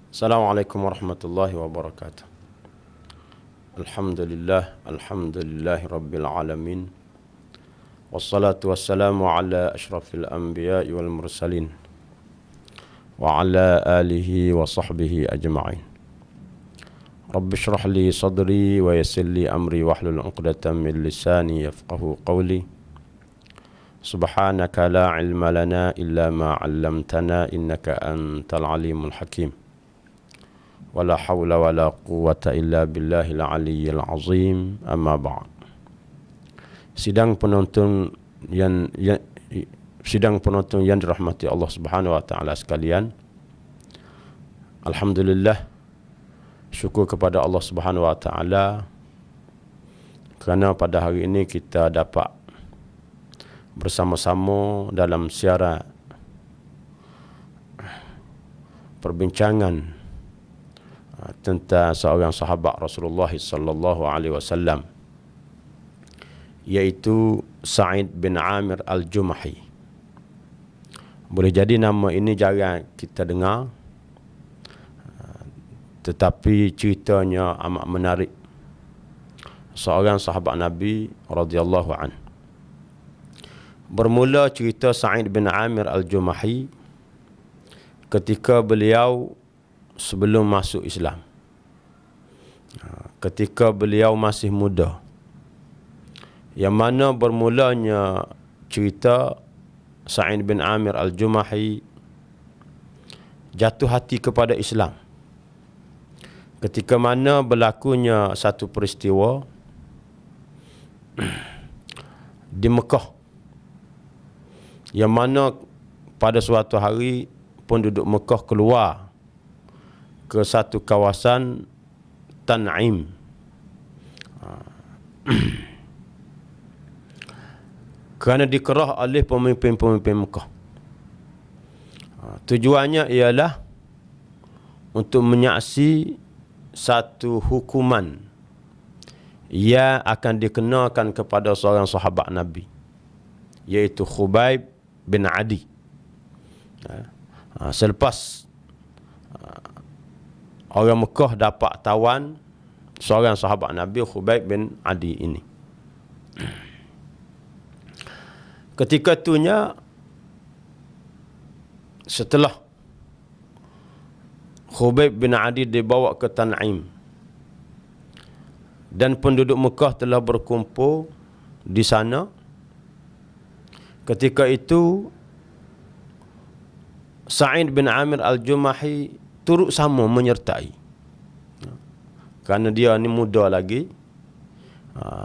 Assalamualaikum warahmatullahi wabarakatuh. Alhamdulillahi rabbil alamin. Wassalatu wassalamu ala ashrafil anbiya'i wal mursalin wa ala alihi wa sahbihi ajma'in. Rabbi shrah li sadri wa yassir li amri wahlul 'uqdatam min lisani yafqahu qawli. Subhanaka la ilma lana illa ma 'allamtana innaka antal alimul hakim. Wala hawla wala quwwata illa billahil aliyyil azim. Amma ba'd. Sidang penonton yang dirahmati Allah Subhanahu wa taala sekalian. Alhamdulillah, syukur kepada Allah Subhanahu wa taala kerana pada hari ini kita dapat bersama-sama dalam siaran perbincangan tentang seorang sahabat Rasulullah sallallahu alaihi wasallam, iaitu Sa'id bin Amir Al-Jumahi. Boleh jadi nama ini jarang kita dengar, tetapi ceritanya amat menarik. Seorang sahabat Nabi radhiyallahu an. Bermula cerita Sa'id bin Amir Al-Jumahi ketika beliau sebelum masuk Islam, ketika beliau masih muda, yang mana bermulanya cerita Sa'id bin Amir Al-Jumahi jatuh hati kepada Islam ketika mana berlakunya satu peristiwa di Mekah, yang mana pada suatu hari penduduk Mekah keluar ke satu kawasan Tan'im. Kerana dikerah oleh pemimpin-pemimpin Mekah. Tujuannya ialah untuk menyaksi satu hukuman yang akan dikenakan kepada seorang sahabat Nabi, iaitu Khubayb bin Adi. Selepas orang Mekah dapat tawan seorang sahabat Nabi, Khubayb bin Adi ini. Ketika itunya, setelah Khubayb bin Adi dibawa ke Tan'im dan penduduk Mekah telah berkumpul di sana, ketika itu Sa'id bin Amir Al-Jumahi turut sama menyertai. Kerana dia ni muda lagi,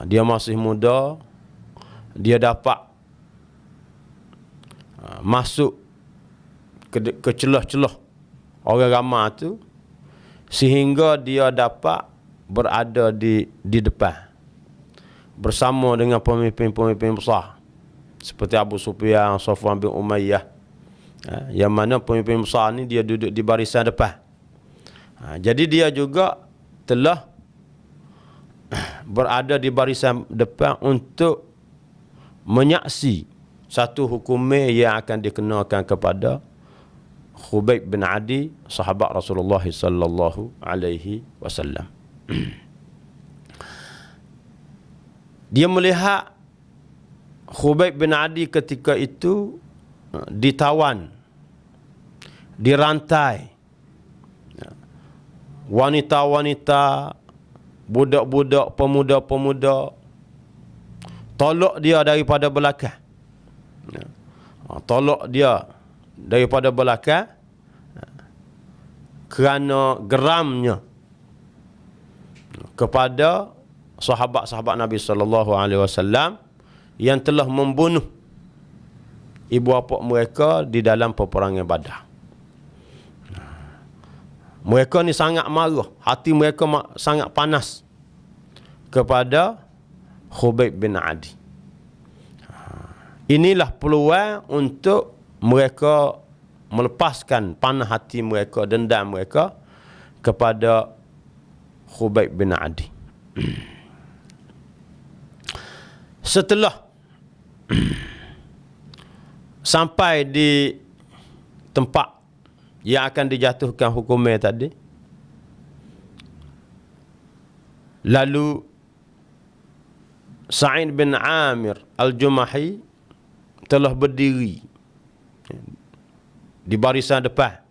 dia masih muda, dia dapat masuk ke celah-celah orang ramai tu, sehingga dia dapat berada di depan bersama dengan pemimpin-pemimpin besar seperti Abu Sufyan, Safwan bin Umayyah, yang mana pemimpin besar ni dia duduk di barisan depan. Jadi dia juga telah berada di barisan depan untuk menyaksi satu hukum yang akan dikenakan kepada Khubayb bin Adi, sahabat Rasulullah sallallahu alaihi wasallam. Dia melihat Khubayb bin Adi ketika itu ditawan, dirantai, wanita-wanita, budak-budak, pemuda-pemuda tolak dia daripada belakang. Tolak dia daripada belakang kerana geramnya kepada sahabat-sahabat Nabi sallallahu alaihi wasallam yang telah membunuh ibu bapa mereka di dalam peperangan Badar. Mereka ni sangat marah, hati mereka sangat panas kepada Khubayb bin Adi. Inilah peluang untuk mereka melepaskan panah hati mereka, dendam mereka kepada Khubayb bin Adi. Setelah sampai di tempat yang akan dijatuhkan hukumnya tadi. Lalu Sa'id bin Amir Al-Jumahi telah berdiri di barisan depan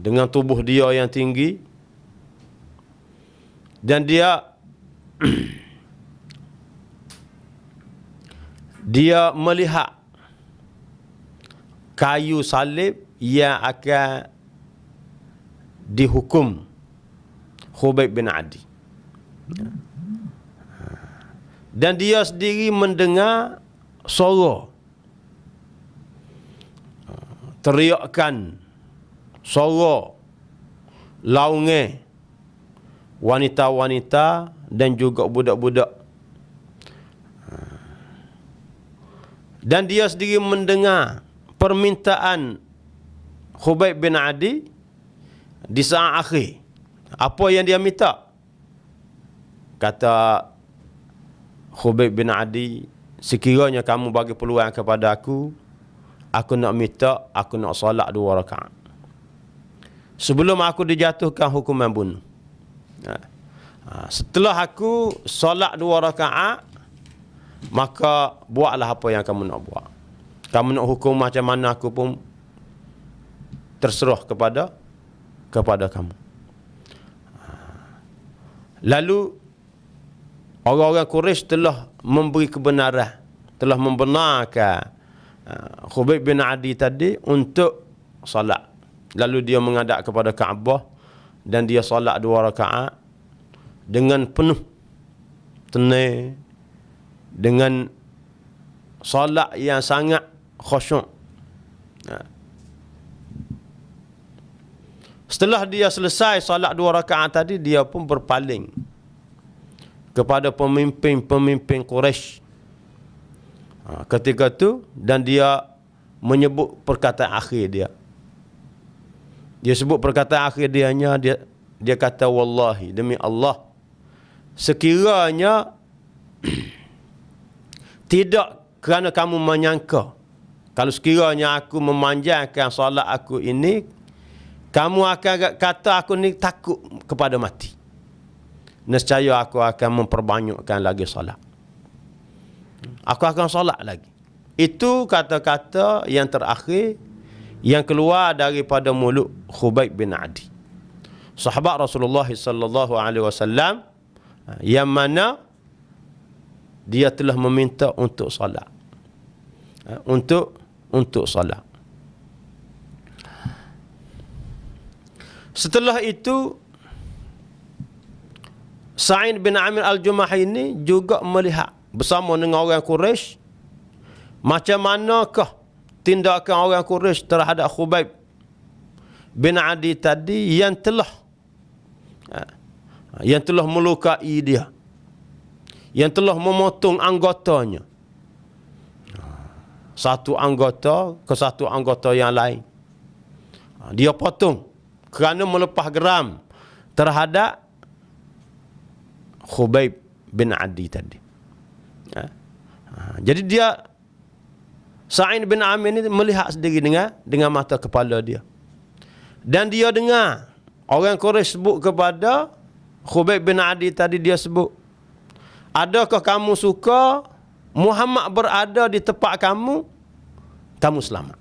dengan tubuh dia yang tinggi, dan dia dia melihat kayu salib yang akan dihukum Khubayb bin Adi. Dan dia sendiri mendengar suara teriakan, suara laungan wanita-wanita dan juga budak-budak. Dan dia sendiri mendengar permintaan Khubayb bin Adi di saat akhir. Apa yang dia minta? Kata Khubayb bin Adi, sekiranya kamu bagi peluang kepada aku nak minta, aku nak solat 2 rakaat sebelum aku dijatuhkan hukuman bunuh. Setelah aku solat 2 rakaat, maka buatlah apa yang kamu nak buat. Kamu nak hukum macam mana, aku pun terserah kepada kamu. Lalu orang-orang Quraisy telah memberi kebenaran, telah membenarkan Khubayb bin Adi tadi untuk salat. Lalu dia menghadap kepada Kaabah dan dia salat 2 rakaat dengan penuh tenang, dengan salat yang sangat khusyuk. Setelah dia selesai salat 2 rakaat tadi, dia pun berpaling kepada pemimpin-pemimpin Quraisy ketika itu, dan dia menyebut perkataan akhir dia. Dia sebut perkataan akhir dia kata, wallahi, demi Allah, sekiranya tidak kerana kamu menyangka, kalau sekiranya aku memanjangkan solat aku ini, kamu akan kata aku ni takut kepada mati, nescaya aku akan memperbanyakkan lagi solat. Aku akan solat lagi. Itu kata-kata yang terakhir yang keluar daripada mulut Khubayb bin Adi, sahabat Rasulullah sallallahu alaihi wasallam, yang mana dia telah meminta untuk solat. Untuk solat. Setelah itu, Sa'id bin Amir Al-Jumahi ini juga melihat bersama dengan orang Quraisy macam manakah tindakan orang Quraisy terhadap Khubayb bin Adi tadi yang telah melukai dia, yang telah memotong anggotanya, satu anggota ke satu anggota yang lain. Dia potong kerana melepas geram terhadap Khubayb bin Adi tadi. Jadi dia, Sa'id bin Amir ini melihat sendiri dengan mata kepala dia. Dan dia dengar orang Quraisy sebut kepada Khubayb bin Adi tadi, dia sebut, adakah kamu suka Muhammad berada di tempat kamu selamat?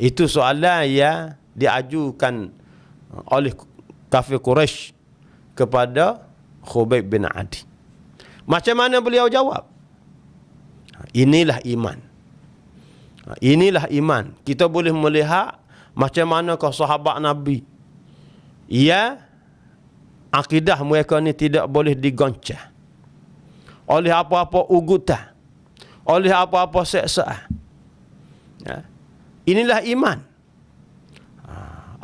Itu soalan yang diajukan oleh kafir Quraisy kepada Khubayb bin Adi. Macam mana beliau jawab? Inilah iman. Inilah iman. Kita boleh melihat macam manakah sahabat Nabi, ya, akidah mereka ni tidak boleh digoncang oleh apa-apa ugutan, oleh apa-apa seksaan. Inilah iman.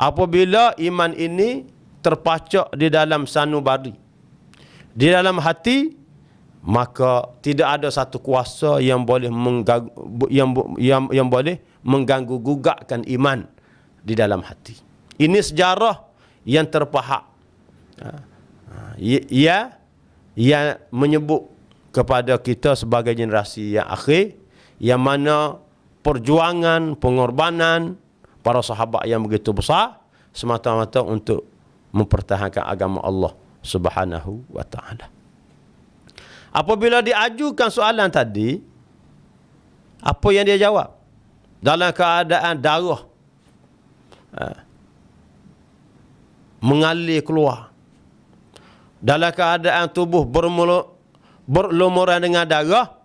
Apabila iman ini terpacak di dalam sanubari, di dalam hati, maka tidak ada satu kuasa yang boleh mengganggu gugakkan iman di dalam hati. Ini sejarah yang terpahak, yang menyebut kepada kita sebagai generasi yang akhir, yang mana perjuangan, pengorbanan, para sahabat yang begitu besar semata-mata untuk mempertahankan agama Allah Subhanahu wa taala. Apabila diajukan soalan tadi, apa yang dia jawab? Dalam keadaan darah mengalir keluar, dalam keadaan tubuh berlumuran dengan darah,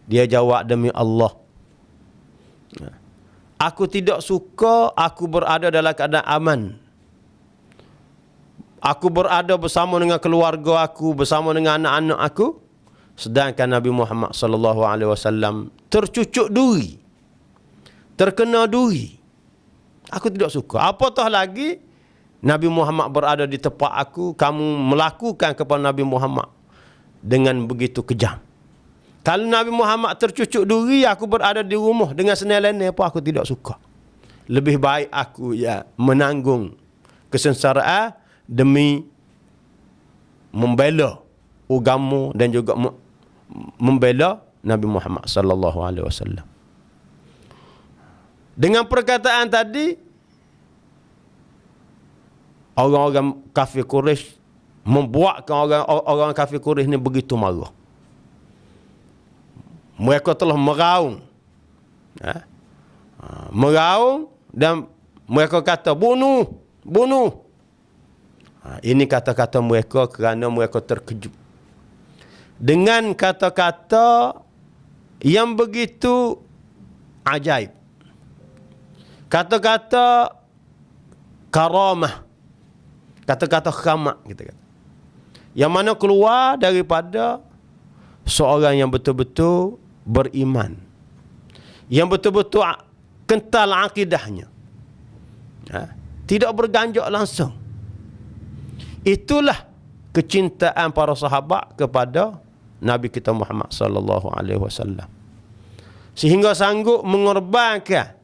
dia jawab, demi Allah, aku tidak suka aku berada dalam keadaan aman. Aku berada bersama dengan keluarga aku, bersama dengan anak-anak aku, sedangkan Nabi Muhammad sallallahu alaihi wasallam tercucuk duri, terkena duri. Aku tidak suka. Apatah lagi Nabi Muhammad berada di tempat aku, kamu melakukan kepada Nabi Muhammad dengan begitu kejam. Kalau Nabi Muhammad tercucuk duri, aku berada di rumah dengan senilai-nilai apa, aku tidak suka. Lebih baik aku menanggung kesengsaraan demi membela agama dan juga membela Nabi Muhammad sallallahu alaihi wasallam. Dengan perkataan tadi, orang-orang kafir Quraisy membuatkan orang kafir Quraisy ini begitu marah. Mereka telah meraung. Meraung dan mereka kata, bunuh, bunuh. Ini kata-kata mereka kerana mereka terkejut dengan kata-kata yang begitu ajaib. Kata-kata karamah, kata-kata keramat, kita kata, yang mana keluar daripada seorang yang betul-betul beriman, yang betul-betul kental akidahnya, tidak berganjak langsung. Itulah kecintaan para sahabat kepada Nabi kita Muhammad sallallahu alaihi wasallam, sehingga sanggup mengorbankan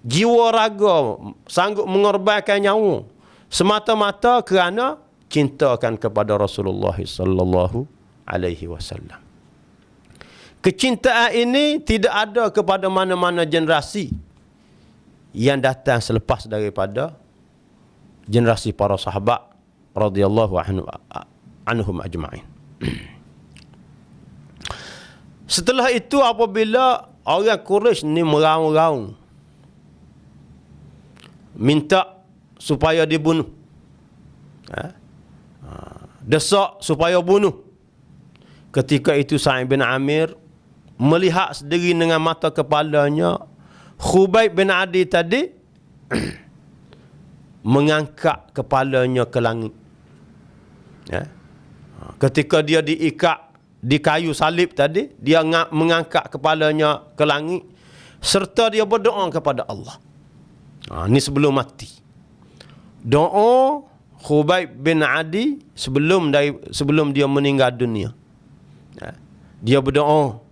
jiwa raga, sanggup mengorbankan nyawa semata-mata kerana cintakan kepada Rasulullah sallallahu alaihi wasallam. Kecintaan ini tidak ada kepada mana-mana generasi yang datang selepas daripada generasi para sahabat radhiyallahu anhum ajma'in. Setelah itu, apabila orang Quraisy ni meraung-raung minta supaya dibunuh, desak supaya bunuh, ketika itu Sa'id bin Amir melihat sendiri dengan mata kepalanya Khubayb bin Adi tadi mengangkat kepalanya ke langit. Ketika dia diikat di kayu salib tadi, dia mengangkat kepalanya ke langit serta dia berdoa kepada Allah. Ini sebelum mati. Doa Khubayb bin Adi sebelum dia meninggal dunia. Dia berdoa,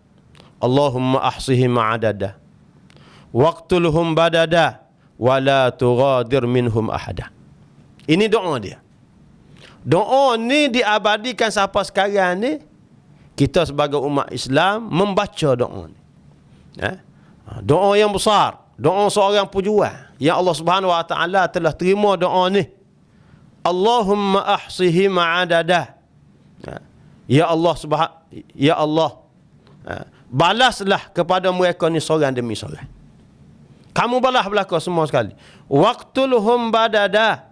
Allahumma ahsihim adada waqtulhum badada wala tughadir minhum ahada. Ini doa dia. Doa ni diabadikan sampai sekarang ni. Kita sebagai umat Islam membaca doa ni. Doa yang besar, doa seorang pejuang yang Allah Subhanahu wa taala telah terima doa ni. Allahumma ahsihim adada. Ya Allah, balaslah kepada mereka ni seorang demi seorang. Kamu balas belaka semua sekali. Waqtulhum badada.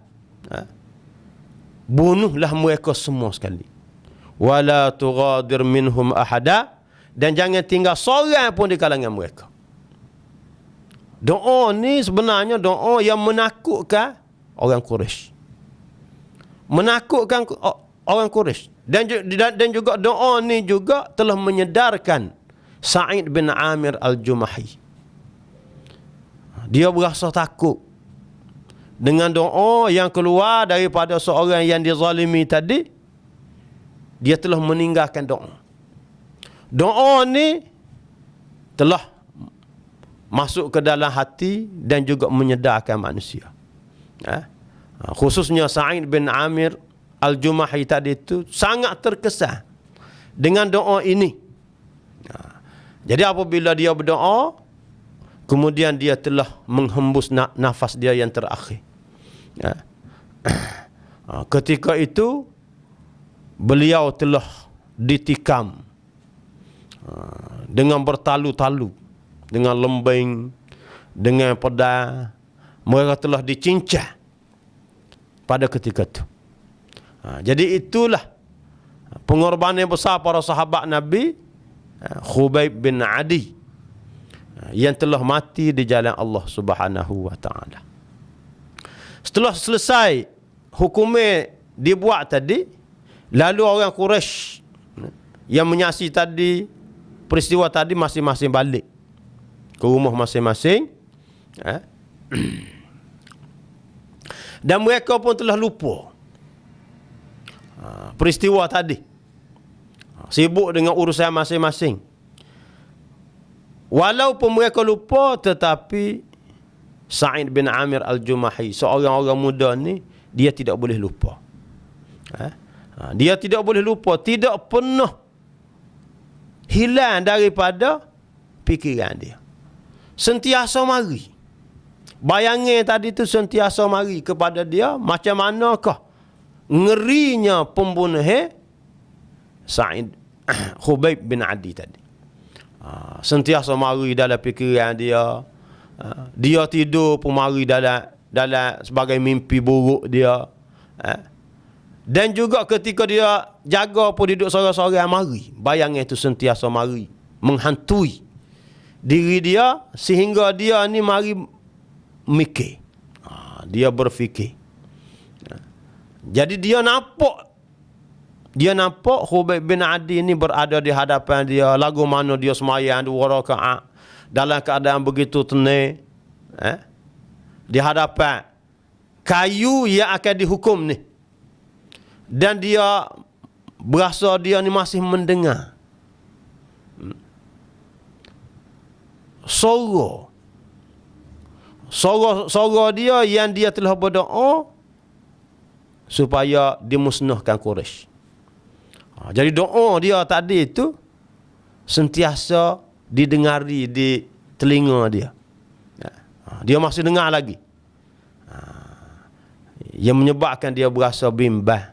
Bunuhlah mereka semua sekali. Wala tughadir minhum ahada, dan jangan tinggal seorang pun di kalangan mereka. Doa ni sebenarnya doa yang menakutkan orang Quraisy. Menakutkan orang Quraisy. Dan juga doa ni juga telah menyedarkan Sa'id bin Amir al-Jumahi. Dia berasa takut dengan doa yang keluar daripada seorang yang dizalimi tadi. Dia telah meninggalkan doa. Doa ni telah masuk ke dalam hati dan juga menyedarkan manusia. Khususnya Sa'id bin Amir al-Jumahi tadi itu sangat terkesan dengan doa ini. Jadi apabila dia berdoa, kemudian dia telah menghembus nafas dia yang terakhir. Ketika itu beliau telah ditikam dengan bertalu-talu, dengan lembing, dengan pedang. Mereka telah dicincang pada ketika itu. Jadi itulah pengorbanan besar para sahabat Nabi, Khubayb bin Adi, yang telah mati di jalan Allah Subhanahu wa taala. Setelah selesai hukumnya dibuat tadi, lalu orang Quraisy yang menyaksi tadi peristiwa tadi masing-masing balik ke rumah masing-masing. Dan mereka pun telah lupa peristiwa tadi, sibuk dengan urusan masing-masing. Walaupun mereka lupa, tetapi Sa'id bin Amir Al-Jumahi, seorang orang muda ni, dia tidak boleh lupa. Dia tidak boleh lupa, tidak pernah hilang daripada fikiran dia. Sentiasa mari. Bayangan tadi tu sentiasa mari kepada dia, macam manakah ngerinya pembunuh Sa'id Khubayb bin Adi tadi. Sentiasa mari dalam fikiran dia. Dia tidur pun mari dalam sebagai mimpi buruk dia. Dan juga ketika dia jaga pun duduk sorang-sorang, mari bayangan itu sentiasa mari menghantui diri dia, sehingga dia ni mari mikir. Dia berfikir. Jadi dia nampak Khubayb bin Adi ni berada di hadapan dia, lagu mana dia semayang 2 rakaat dalam keadaan begitu tenang, di hadapan kayu yang akan dihukum ni. Dan dia berasa dia ni masih mendengar suara dia yang dia telah berdoa supaya dimusnahkan Quraisy. Jadi doa dia tadi itu sentiasa didengari di telinga dia. Dia masih dengar lagi. Yang menyebabkan dia berasa bimbang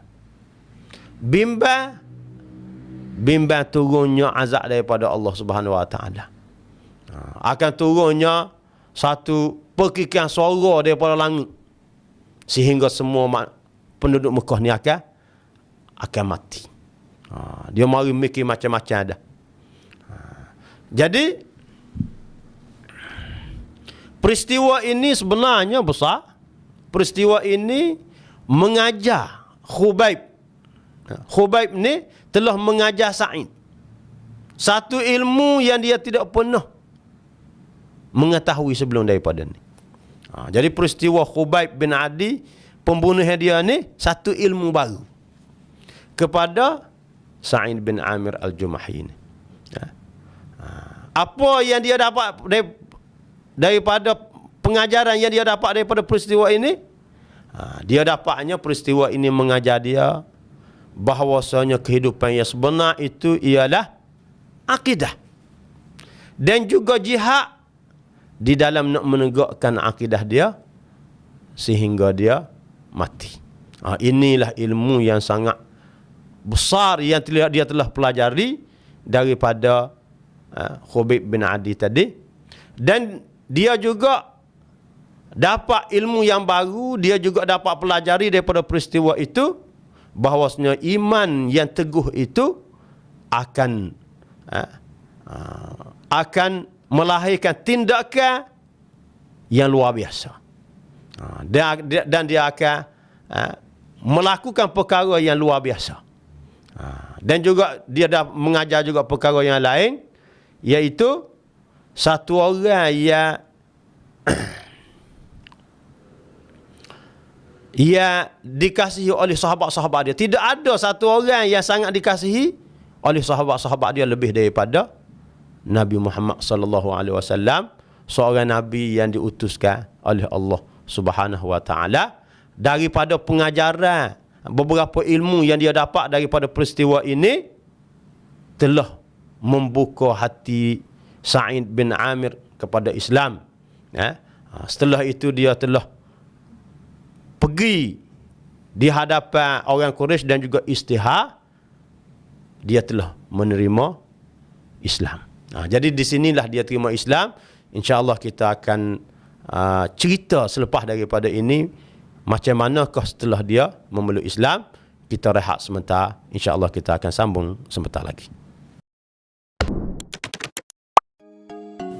turunnya azab daripada Allah Subhanahu wa taala. Akan turunnya satu perkikian suara daripada langit, sehingga semua penduduk Mekah ni akan mati. Dia mari mikir macam-macam dah. Jadi peristiwa ini sebenarnya besar. Peristiwa ini mengajar Khubayb ni telah mengajar Sa'id satu ilmu yang dia tidak pernah mengetahui sebelum daripada ni. Jadi peristiwa Khubayb bin Adi, pembunuhnya dia ni, satu ilmu baru kepada Sa'id bin Amir Al-Jumahi ni. Apa yang dia dapat daripada pengajaran yang dia dapat daripada peristiwa ini? Dia dapatnya peristiwa ini mengajar dia bahawasanya kehidupan yang sebenar itu ialah akidah, dan juga jihad di dalam nak menegakkan akidah dia sehingga dia mati. Inilah ilmu yang sangat besar yang dia telah pelajari daripada Khubayb bin Adi tadi. Dan dia juga dapat ilmu yang baru, dia juga dapat pelajari daripada peristiwa itu bahawasanya iman yang teguh itu akan melahirkan tindakan yang luar biasa. Dan dia akan melakukan perkara yang luar biasa. Dan juga dia dah mengajar juga perkara yang lain, iaitu satu orang yang dikasihi oleh sahabat-sahabat dia. Tidak ada satu orang yang sangat dikasihi oleh sahabat-sahabat dia lebih daripada Nabi Muhammad sallallahu alaihi wasallam, seorang nabi yang diutuskan oleh Allah Subhanahu wa taala. Daripada pengajaran beberapa ilmu yang dia dapat daripada peristiwa ini, telah membuka hati Sa'id bin Amir kepada Islam. Setelah itu dia telah pergi di hadapan orang Quraisy dan juga istihar, dia telah menerima Islam. Jadi di sinilah dia terima Islam. InsyaAllah kita akan cerita selepas daripada ini macam manakah setelah dia memeluk Islam. Kita rehat sebentar, insya-Allah kita akan sambung sebentar lagi.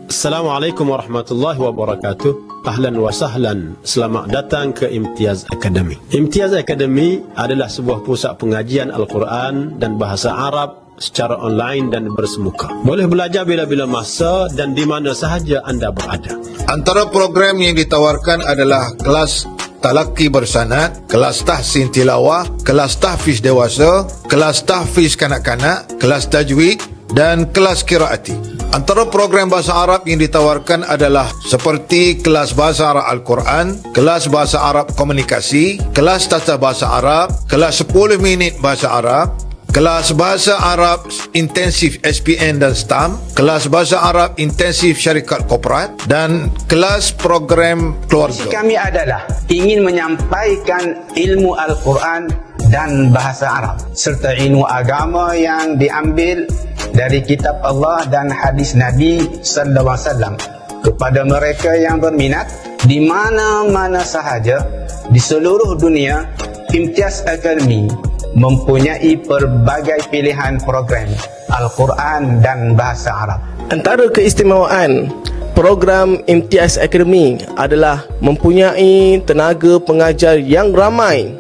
Assalamualaikum warahmatullahi wabarakatuh. Ahlan wa sahlan. Selamat datang ke Imtiaz Academy. Imtiaz Academy adalah sebuah pusat pengajian Al-Quran dan bahasa Arab secara online dan bersemuka. Boleh belajar bila-bila masa dan di mana sahaja anda berada. Antara program yang ditawarkan adalah kelas talaki bersanad, kelas tahsin tilawah, kelas tahfiz dewasa, kelas tahfiz kanak-kanak, kelas tajwid dan kelas qiraati. Antara program bahasa Arab yang ditawarkan adalah seperti kelas bahasa Arab Al-Quran, kelas bahasa Arab komunikasi, kelas tata bahasa Arab, kelas 10 minit bahasa Arab, kelas bahasa Arab intensif SPN dan STAM, kelas bahasa Arab intensif syarikat korporat dan kelas program keluarga. Kami adalah ingin menyampaikan ilmu Al-Quran dan bahasa Arab serta ilmu agama yang diambil dari kitab Allah dan hadis Nabi sallallahu alaihi wasallam kepada mereka yang berminat di mana-mana sahaja di seluruh dunia. Imtiaz Academy mempunyai pelbagai pilihan program Al-Quran dan bahasa Arab. Antara keistimewaan program Imtiaz Academy adalah mempunyai tenaga pengajar yang ramai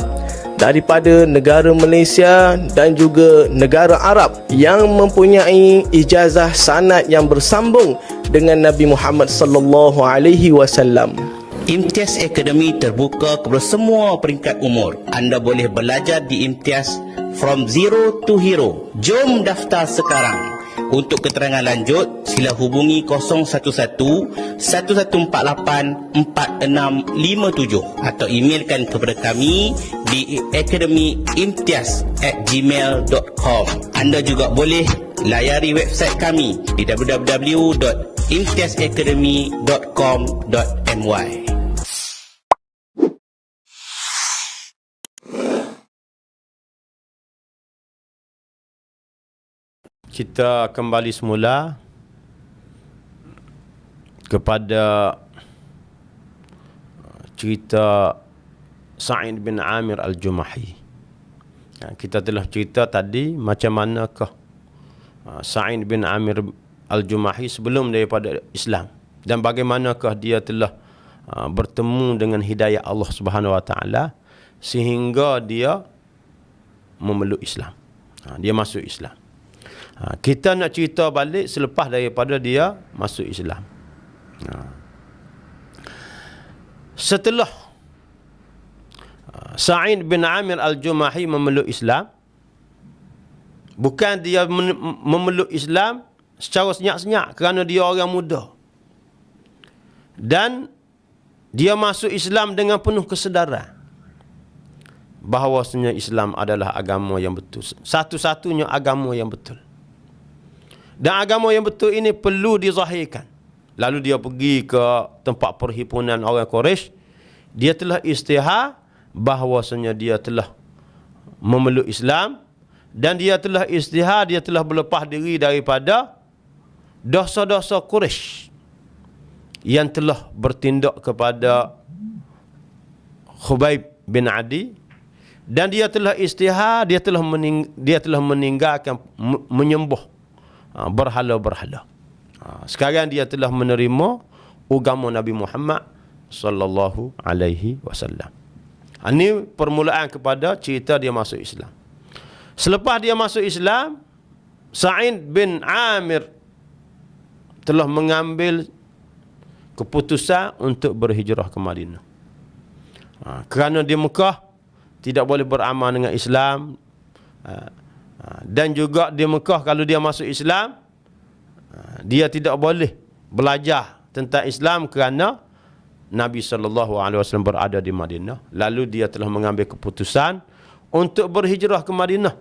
daripada negara Malaysia dan juga negara Arab yang mempunyai ijazah sanad yang bersambung dengan Nabi Muhammad sallallahu alaihi wasallam. Imtiaz Academy terbuka kepada semua peringkat umur. Anda boleh belajar di Imtiaz from zero to hero. Jom daftar sekarang. Untuk keterangan lanjut, sila hubungi 011-7148-4657 atau emailkan kepada kami di academyimtiaz@gmail.com. Anda juga boleh layari website kami di www.imtiazacademy.com.my. Kita kembali semula kepada cerita Sa'id bin Amir Al-Jumahi. Kita telah cerita tadi macam manakah Sa'id bin Amir Al-Jumahi sebelum daripada Islam dan bagaimanakah dia telah bertemu dengan hidayah Allah Subhanahu Wa Taala sehingga dia memeluk Islam. Dia masuk Islam. Kita nak cerita balik selepas daripada dia masuk Islam. Setelah Sa'id bin Amir Al-Jumahi memeluk Islam, bukan dia memeluk Islam secara senyap-senyap kerana dia orang muda, dan dia masuk Islam dengan penuh kesedaran bahawasanya Islam adalah agama yang betul, satu-satunya agama yang betul. Dan agama yang betul ini perlu dizahirkan. Lalu dia pergi ke tempat perhimpunan orang Quraisy. Dia telah istihar bahawasanya dia telah memeluk Islam. Dan dia telah istihar, dia telah berlepas diri daripada dosa-dosa Quraisy yang telah bertindak kepada Khubayb bin Adi. Dan dia telah istihar, dia telah meninggalkan menyembah berhala-berhala. Sekarang dia telah menerima agama Nabi Muhammad sallallahu alaihi wasallam. Ini permulaan kepada cerita dia masuk Islam. Selepas dia masuk Islam, Sa'id bin Amir telah mengambil keputusan untuk berhijrah ke Madinah. Kerana di Mekah tidak boleh beramal dengan Islam. Dan juga di Mekah kalau dia masuk Islam, dia tidak boleh belajar tentang Islam kerana Nabi SAW berada di Madinah. Lalu dia telah mengambil keputusan untuk berhijrah ke Madinah.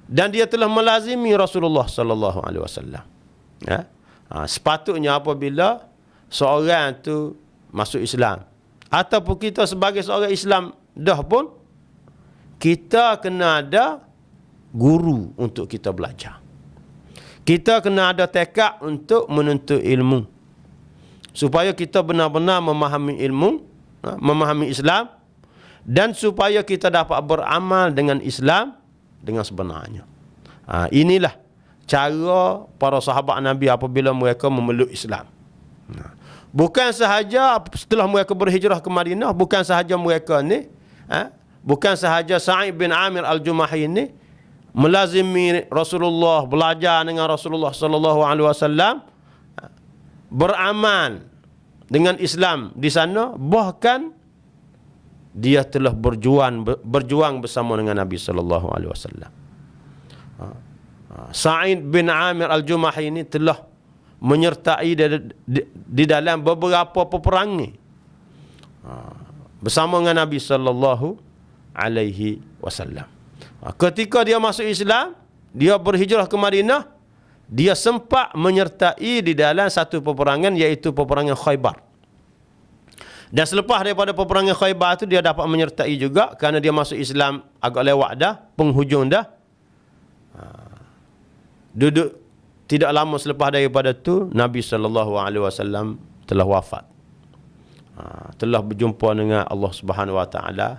Dan dia telah melazimi Rasulullah SAW. Sepatutnya apabila seorang tu masuk Islam, ataupun kita sebagai seorang Islam dah pun, kita kena ada guru untuk kita belajar. Kita kena ada tekad untuk menuntut ilmu, supaya kita benar-benar memahami ilmu, memahami Islam, dan supaya kita dapat beramal dengan Islam dengan sebenarnya. Inilah cara para sahabat Nabi apabila mereka memeluk Islam. Bukan sahaja setelah mereka berhijrah ke Madinah, bukan sahaja mereka ni, bukan sahaja Sa'id bin Amir Al-Jumahi ni melazimi Rasulullah, belajar dengan Rasulullah sallallahu alaihi wasallam, beramal dengan Islam di sana, bahkan dia telah berjuang bersama dengan Nabi sallallahu alaihi wasallam. Sa'id bin Amir Al-Jumahi ini telah menyertai di dalam beberapa peperangan bersama dengan Nabi sallallahu alaihi wasallam. Ketika dia masuk Islam, dia berhijrah ke Madinah, dia sempat menyertai di dalam satu peperangan, iaitu peperangan Khaybar. Dan selepas daripada peperangan Khaybar itu, dia dapat menyertai juga, kerana dia masuk Islam agak lewat dah, penghujung dah. Duduk tidak lama selepas daripada itu, Nabi SAW telah wafat. Telah berjumpa dengan Allah Subhanahu Wa Taala.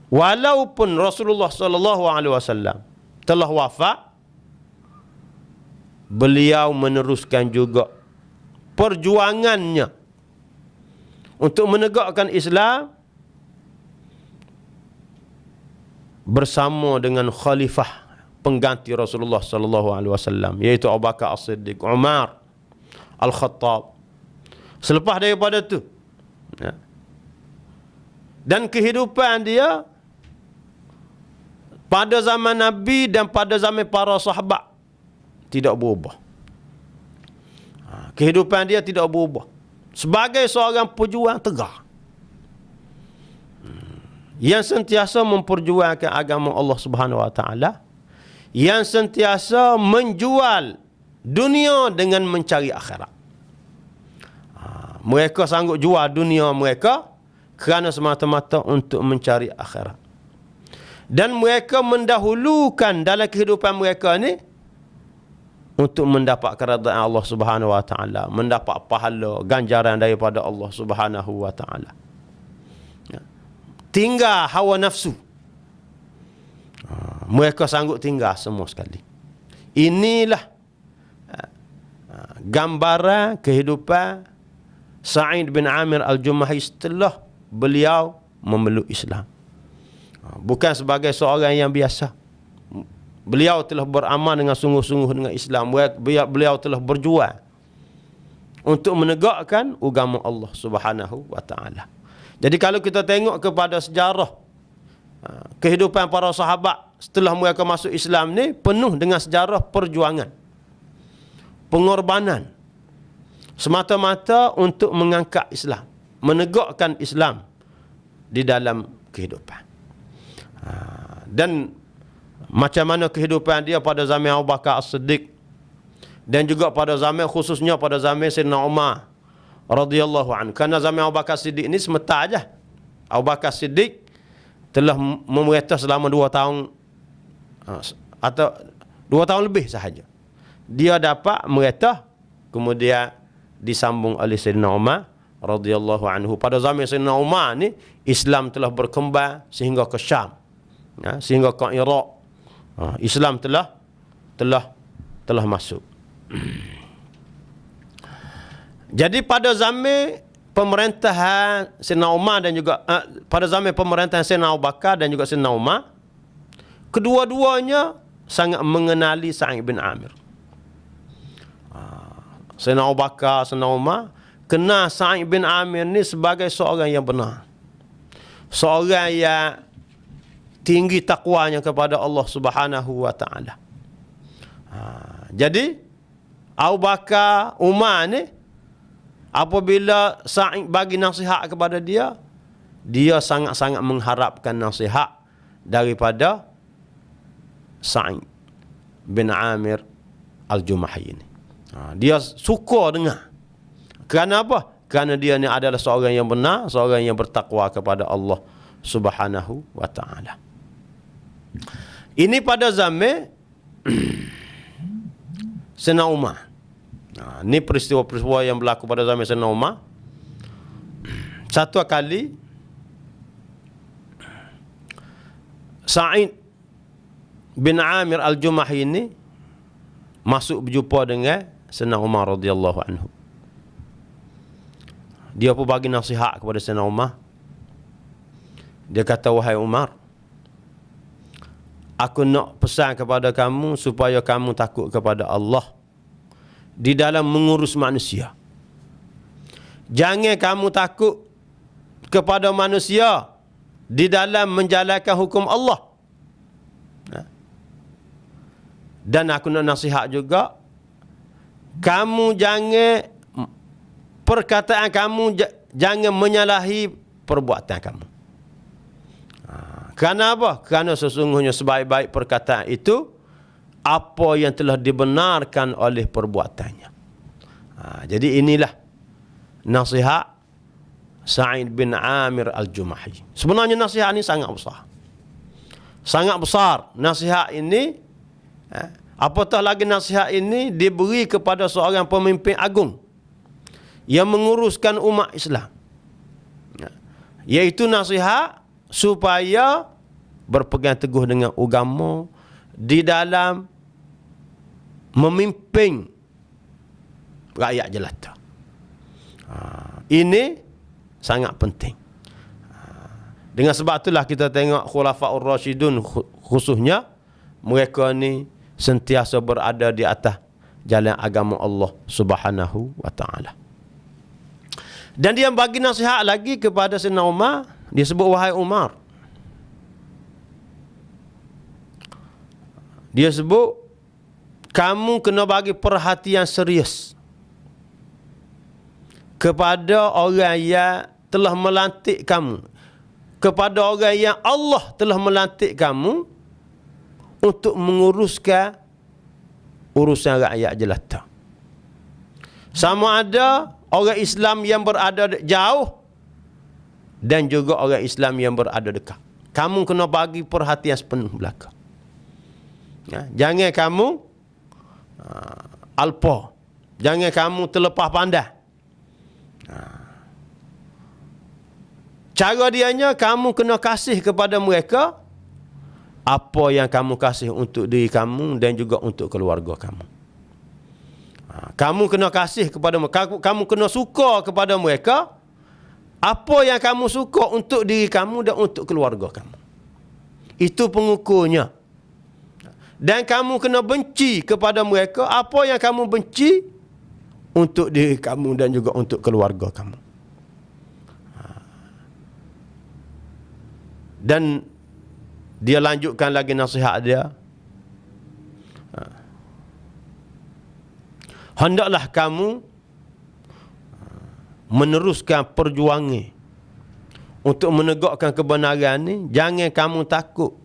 Walaupun Rasulullah SAW telah wafat, beliau meneruskan juga perjuangannya untuk menegakkan Islam bersama dengan khalifah pengganti Rasulullah SAW, iaitu Abu Bakar As-Siddiq, Umar Al-Khattab. Selepas daripada itu, dan kehidupan dia pada zaman Nabi dan pada zaman para sahabat tidak berubah. Kehidupan dia tidak berubah. Sebagai seorang pejuang tegar, yang sentiasa memperjuangkan agama Allah Subhanahu Wa Taala, yang sentiasa menjual dunia dengan mencari akhirat. Mereka sanggup jual dunia mereka kerana semata-mata untuk mencari akhirat. Dan mereka mendahulukan dalam kehidupan mereka ni untuk mendapat keredaan Allah Subhanahu Wa Taala, mendapat pahala, ganjaran daripada Allah Subhanahu Wa Taala. Tinggal hawa nafsu, mereka sanggup tinggal semua sekali. Inilah gambaran kehidupan Sa'id bin Amir Al-Jumahi setelah beliau memeluk Islam. Bukan sebagai seorang yang biasa. Beliau telah beramal dengan sungguh-sungguh dengan Islam. Beliau telah berjuang untuk menegakkan agama Allah Subhanahu Wa Taala. Jadi kalau kita tengok kepada sejarah kehidupan para sahabat setelah mereka masuk Islam ni, penuh dengan sejarah perjuangan, pengorbanan, semata-mata untuk mengangkat Islam, menegakkan Islam di dalam kehidupan. Dan macam mana kehidupan dia pada zaman Abu Bakar As-Siddiq, dan juga pada zaman, khususnya pada zaman Sayyidina Umar radhiyallahu anhu. Kerana zaman Abu Bakar As-Siddiq ini semata aja. Abu Bakar As-Siddiq telah memerintah selama 2 tahun atau 2 tahun lebih sahaja. Dia dapat memerintah, kemudian disambung oleh Sayyidina Umar radhiyallahu anhu. Pada zaman Sayyidina Umar ni, Islam telah berkembang sehingga ke Syam, sehingga ke Iraq. Islam telah masuk. Jadi pada zaman pemerintahan Sayyidina Umar dan juga pada zaman pemerintahan Sayyidina Abu Bakar dan juga Sayyidina Umar, kedua-duanya sangat mengenali Sa'id bin Amir. Sayyidina Abu Bakar, Sayyidina Umar kenal Sa'id bin Amir ni sebagai seorang yang benar, seorang yang tinggi takwanya kepada Allah Subhanahu Wa Taala. Jadi Abu Bakar, Umar ni, apabila Sa'id bagi nasihat kepada dia, dia sangat-sangat mengharapkan nasihat daripada Sa'id bin Amir Al-Jumahi ini. Dia suka dengar. Kerana apa? Kerana dia ni adalah seorang yang benar, seorang yang bertakwa kepada Allah Subhanahu wa ta'ala. Ini pada zaman Sayyidina Umar. Ini peristiwa-peristiwa yang berlaku pada zaman Sayyidina Umar. Satu kali Sa'id bin Amir Al-Jumahi ini masuk berjumpa dengan Sayyidina Umar radhiyallahu anhu. Dia pun bagi nasihat kepada Sayyidina Umar. Dia kata, wahai Umar, aku nak pesan kepada kamu supaya kamu takut kepada Allah di dalam mengurus manusia. Jangan kamu takut kepada manusia di dalam menjalankan hukum Allah. Dan aku nak nasihat juga, kamu jangan, perkataan kamu jangan menyalahi perbuatan kamu. Kerana apa? Kerana sesungguhnya sebaik-baik perkataan itu apa yang telah dibenarkan oleh perbuatannya. Jadi inilah nasihat Sa'id bin Amir Al-Jumahi. Sebenarnya nasihat ini sangat besar. Sangat besar. Nasihat ini, apatah lagi nasihat ini diberi kepada seorang pemimpin agung yang menguruskan umat Islam. Iaitu nasihat supaya berpegang teguh dengan agama di dalam memimpin rakyat jelata. Ini sangat penting. Dengan sebab itulah kita tengok Khulafaur Rasyidun khususnya, mereka ni sentiasa berada di atas jalan agama Allah Subhanahu wa ta'ala. Dan dia bagi nasihat lagi kepada Sayyidina Umar. Dia sebut, wahai Umar, dia sebut, kamu kena bagi perhatian serius kepada orang yang telah melantik kamu, kepada orang yang Allah telah melantik kamu untuk menguruskan urusan rakyat jelata. Sama ada orang Islam yang berada jauh dan juga orang Islam yang berada dekat. Kamu kena bagi perhatian sepenuh belaka. Jangan kamu alpa. Jangan kamu terlepas pandang. Cara dianya, kamu kena kasih kepada mereka apa yang kamu kasih untuk diri kamu dan juga untuk keluarga kamu. Kamu kena kasih kepada mereka, kamu kena suka kepada mereka apa yang kamu suka untuk diri kamu dan untuk keluarga kamu. Itu pengukurnya. Dan kamu kena benci kepada mereka apa yang kamu benci untuk diri kamu dan juga untuk keluarga kamu. Dan dia lanjutkan lagi nasihat dia. Hendaklah kamu meneruskan perjuangan untuk menegakkan kebenaran ni. Jangan kamu takut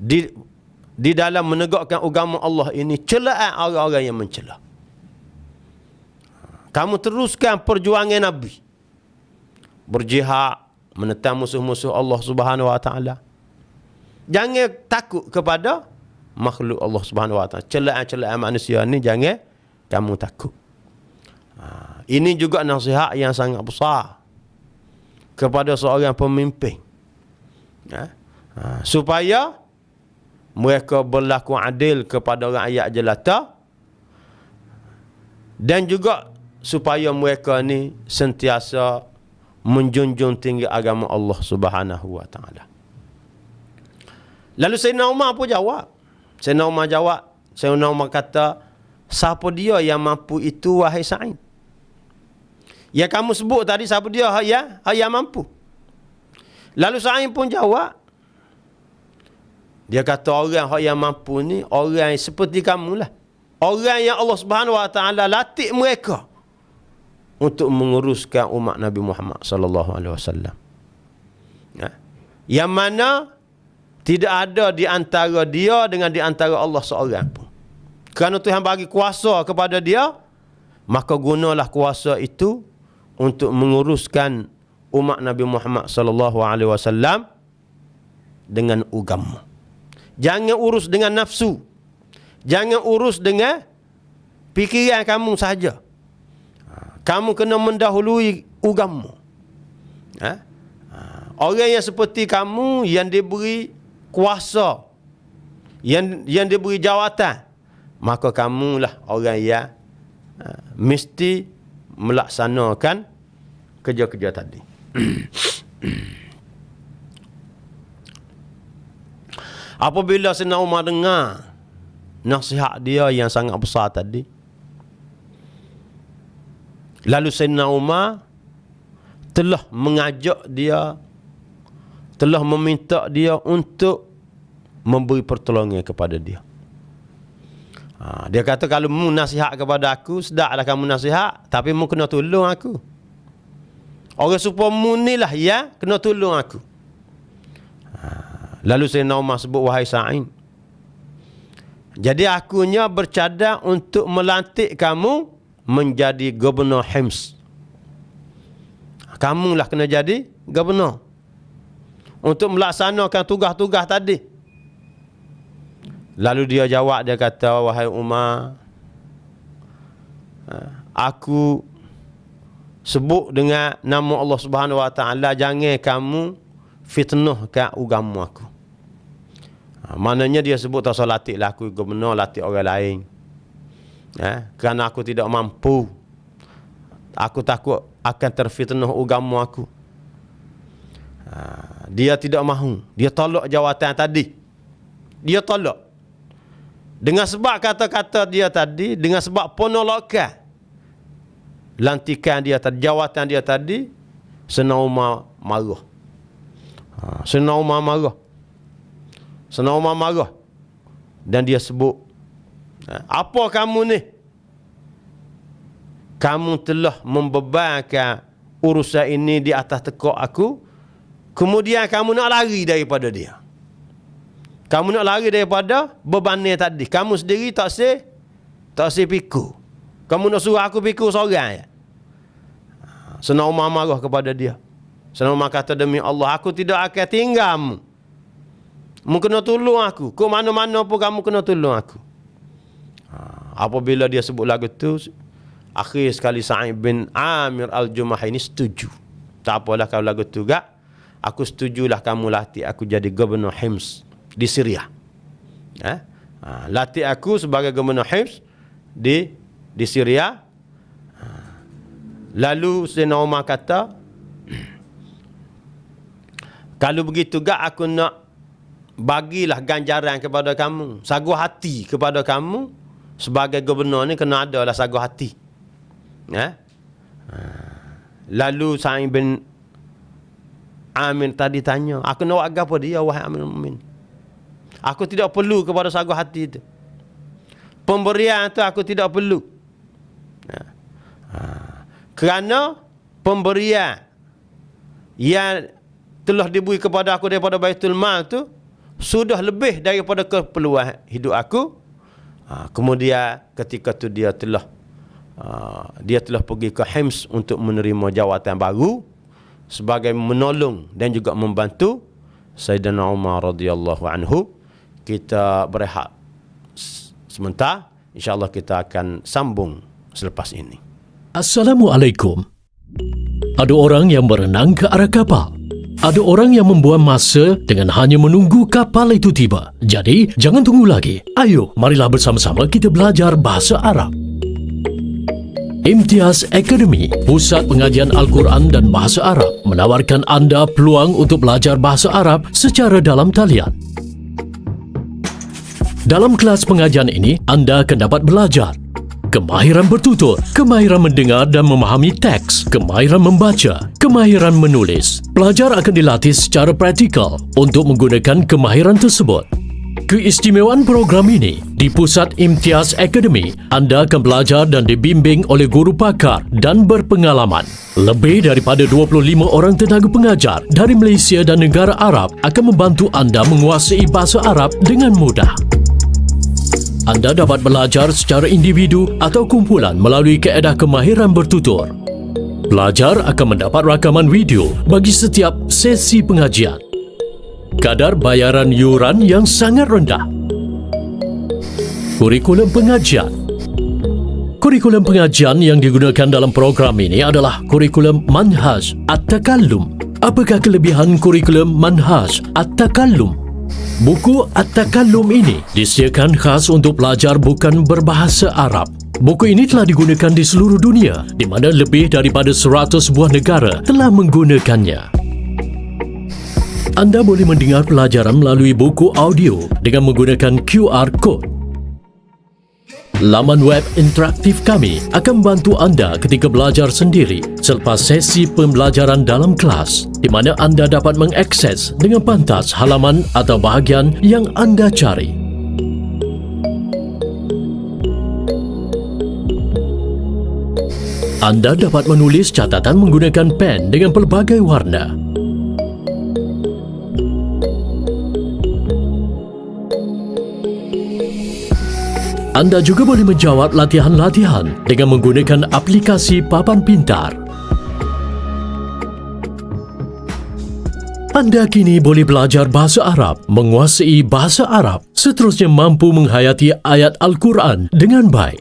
di dalam menegakkan agama Allah ini celaan orang-orang yang mencela. Kamu teruskan perjuangan Nabi, berjihad, menentang musuh-musuh Allah Subhanahu wa ta'ala. Jangan takut kepada makhluk Allah Subhanahu wa ta'ala. Celaan-celaan manusia ni jangan kamu takut. Ini juga nasihat yang sangat besar kepada seorang pemimpin. Supaya mereka berlaku adil kepada rakyat jelata dan juga supaya mereka ni sentiasa menjunjung tinggi agama Allah Subhanahu wa ta'ala. Lalu Sayyidina Umar pun jawab. Sayyidina Umar kata, siapa dia yang mampu itu wahai Sa'id? Yang kamu sebut tadi, siapa dia yang mampu? Lalu Sa'id pun jawab. Dia kata, orang yang mampu ni orang yang seperti kamu lah. Orang yang Allah Subhanahu wa ta'ala latih mereka untuk menguruskan umat Nabi Muhammad sallallahu alaihi wasallam. Yang mana tidak ada di antara dia dengan di antara Allah seorang pun. kerana Tuhan bagi kuasa kepada dia, maka gunalah kuasa itu untuk menguruskan umat Nabi Muhammad sallallahu alaihi wasallam dengan agama. Jangan urus dengan nafsu. Jangan urus dengan fikiran kamu saja. Kamu kena mendahului agama. Orang yang seperti kamu yang diberi kuasa, yang diberi jawatan, maka kamulah orang yang mesti melaksanakan kerja-kerja tadi. Apabila Sayyidina Umar dengar nasihat dia yang sangat besar tadi, lalu Sayyidina Umar telah mengajak dia, telah meminta dia untuk memberi pertolongan kepada dia. Dia kata, kalau mu nasihat kepada aku, sedaklah kamu nasihat, tapi mu kena tolong aku. Orang supaya mu ni lah ya kena tolong aku. Lalu Sayyidina Umar sebut, wahai Sa'id, jadi akunya bercadang untuk melantik kamu menjadi gubernur Hims. Kamulah kena jadi gubernur untuk melaksanakan tugas-tugas tadi. Lalu dia jawab, dia kata, wahai Umar, aku sebut dengan nama Allah Subhanahu Wa Taala, jangan kamu fitnahkan agama aku. Maknanya dia sebut tak usah latihlah aku gubernur, latih orang lain. Kerana aku tidak mampu. Aku takut akan terfitnah agama aku. Dia tidak mahu. Dia tolak jawatan tadi. Dia tolak. Dengan sebab kata-kata dia tadi, dengan sebab penolakan lantikan dia tadi, jawatan dia tadi, Sayyidina Umar marah. Sayyidina Umar marah. Sayyidina Umar marah. Dan dia sebut, apa kamu ni? Kamu telah membebankan urusan ini di atas tekuk aku, kemudian kamu nak lari daripada dia. Kamu nak lari daripada beban ni tadi. Kamu sendiri tak si pikul. Kamu nak suruh aku pikul seorang ya? Sayyidina Umar marah kepada dia. Sayyidina Umar kata, demi Allah, aku tidak akan tinggalmu. Kamu kena tolong aku. Ke mana-mana pun kamu kena tolong aku. Apabila dia sebut lagu tu, akhir sekali Sa'id bin Amir Al-Jumahi ini setuju. Tak apalah kalau lagu tu gak, aku setujulah kamu latih aku jadi gubernur Hims di Syria. Latih aku sebagai gubernur Hims di Syria. Lalu Sayyidina Umar kata, kalau begitu gak, aku nak bagilah ganjaran kepada kamu, sagu hati kepada kamu. Sebagai gubernur ni kena ada lah sagu hati. Lalu Sa'id bin Amir tadi tanya, aku nak buat apa dia, wahai Amirul Mukminin? Aku tidak perlu kepada sagu hati itu. Pemberian itu aku tidak perlu. Kerana pemberian yang telah diberi kepada aku daripada Baitul Mal tu sudah lebih daripada keperluan hidup aku. Kemudian ketika tu dia telah pergi ke Hims untuk menerima jawatan baru sebagai menolong dan juga membantu Sayyidina Umar radhiyallahu anhu. Kita berehat sebentar, insya-Allah kita akan sambung selepas ini. Assalamualaikum. Ada orang yang berenang ke arah kapal. Ada orang yang membuang masa dengan hanya menunggu kapal itu tiba. Jadi, jangan tunggu lagi. Ayo, marilah bersama-sama kita belajar bahasa Arab. Imtiaz Academy, pusat pengajian Al-Quran dan bahasa Arab, menawarkan anda peluang untuk belajar bahasa Arab secara dalam talian. Dalam kelas pengajian ini, anda akan dapat belajar kemahiran bertutur, kemahiran mendengar dan memahami teks, kemahiran membaca, kemahiran menulis. Pelajar akan dilatih secara praktikal untuk menggunakan kemahiran tersebut. Keistimewaan program ini, di Pusat Imtiaz Academy, anda akan belajar dan dibimbing oleh guru pakar dan berpengalaman. Lebih daripada 25 orang tenaga pengajar dari Malaysia dan negara Arab akan membantu anda menguasai bahasa Arab dengan mudah. Anda dapat belajar secara individu atau kumpulan melalui kaedah kemahiran bertutur. Pelajar akan mendapat rakaman video bagi setiap sesi pengajian. Kadar bayaran yuran yang sangat rendah. Kurikulum pengajian. Kurikulum pengajian yang digunakan dalam program ini adalah kurikulum Manhaj At-Takallum. Apakah kelebihan kurikulum Manhaj At-Takallum? Buku At-Takallum ini disediakan khas untuk pelajar bukan berbahasa Arab. Buku ini telah digunakan di seluruh dunia, di mana lebih daripada 100 buah negara telah menggunakannya. Anda boleh mendengar pelajaran melalui buku audio dengan menggunakan QR Code. Laman web interaktif kami akan membantu anda ketika belajar sendiri selepas sesi pembelajaran dalam kelas, di mana anda dapat mengakses dengan pantas halaman atau bahagian yang anda cari. Anda dapat menulis catatan menggunakan pen dengan pelbagai warna. Anda juga boleh menjawab latihan-latihan dengan menggunakan aplikasi papan pintar. Anda kini boleh belajar bahasa Arab, menguasai bahasa Arab, seterusnya mampu menghayati ayat Al-Quran dengan baik.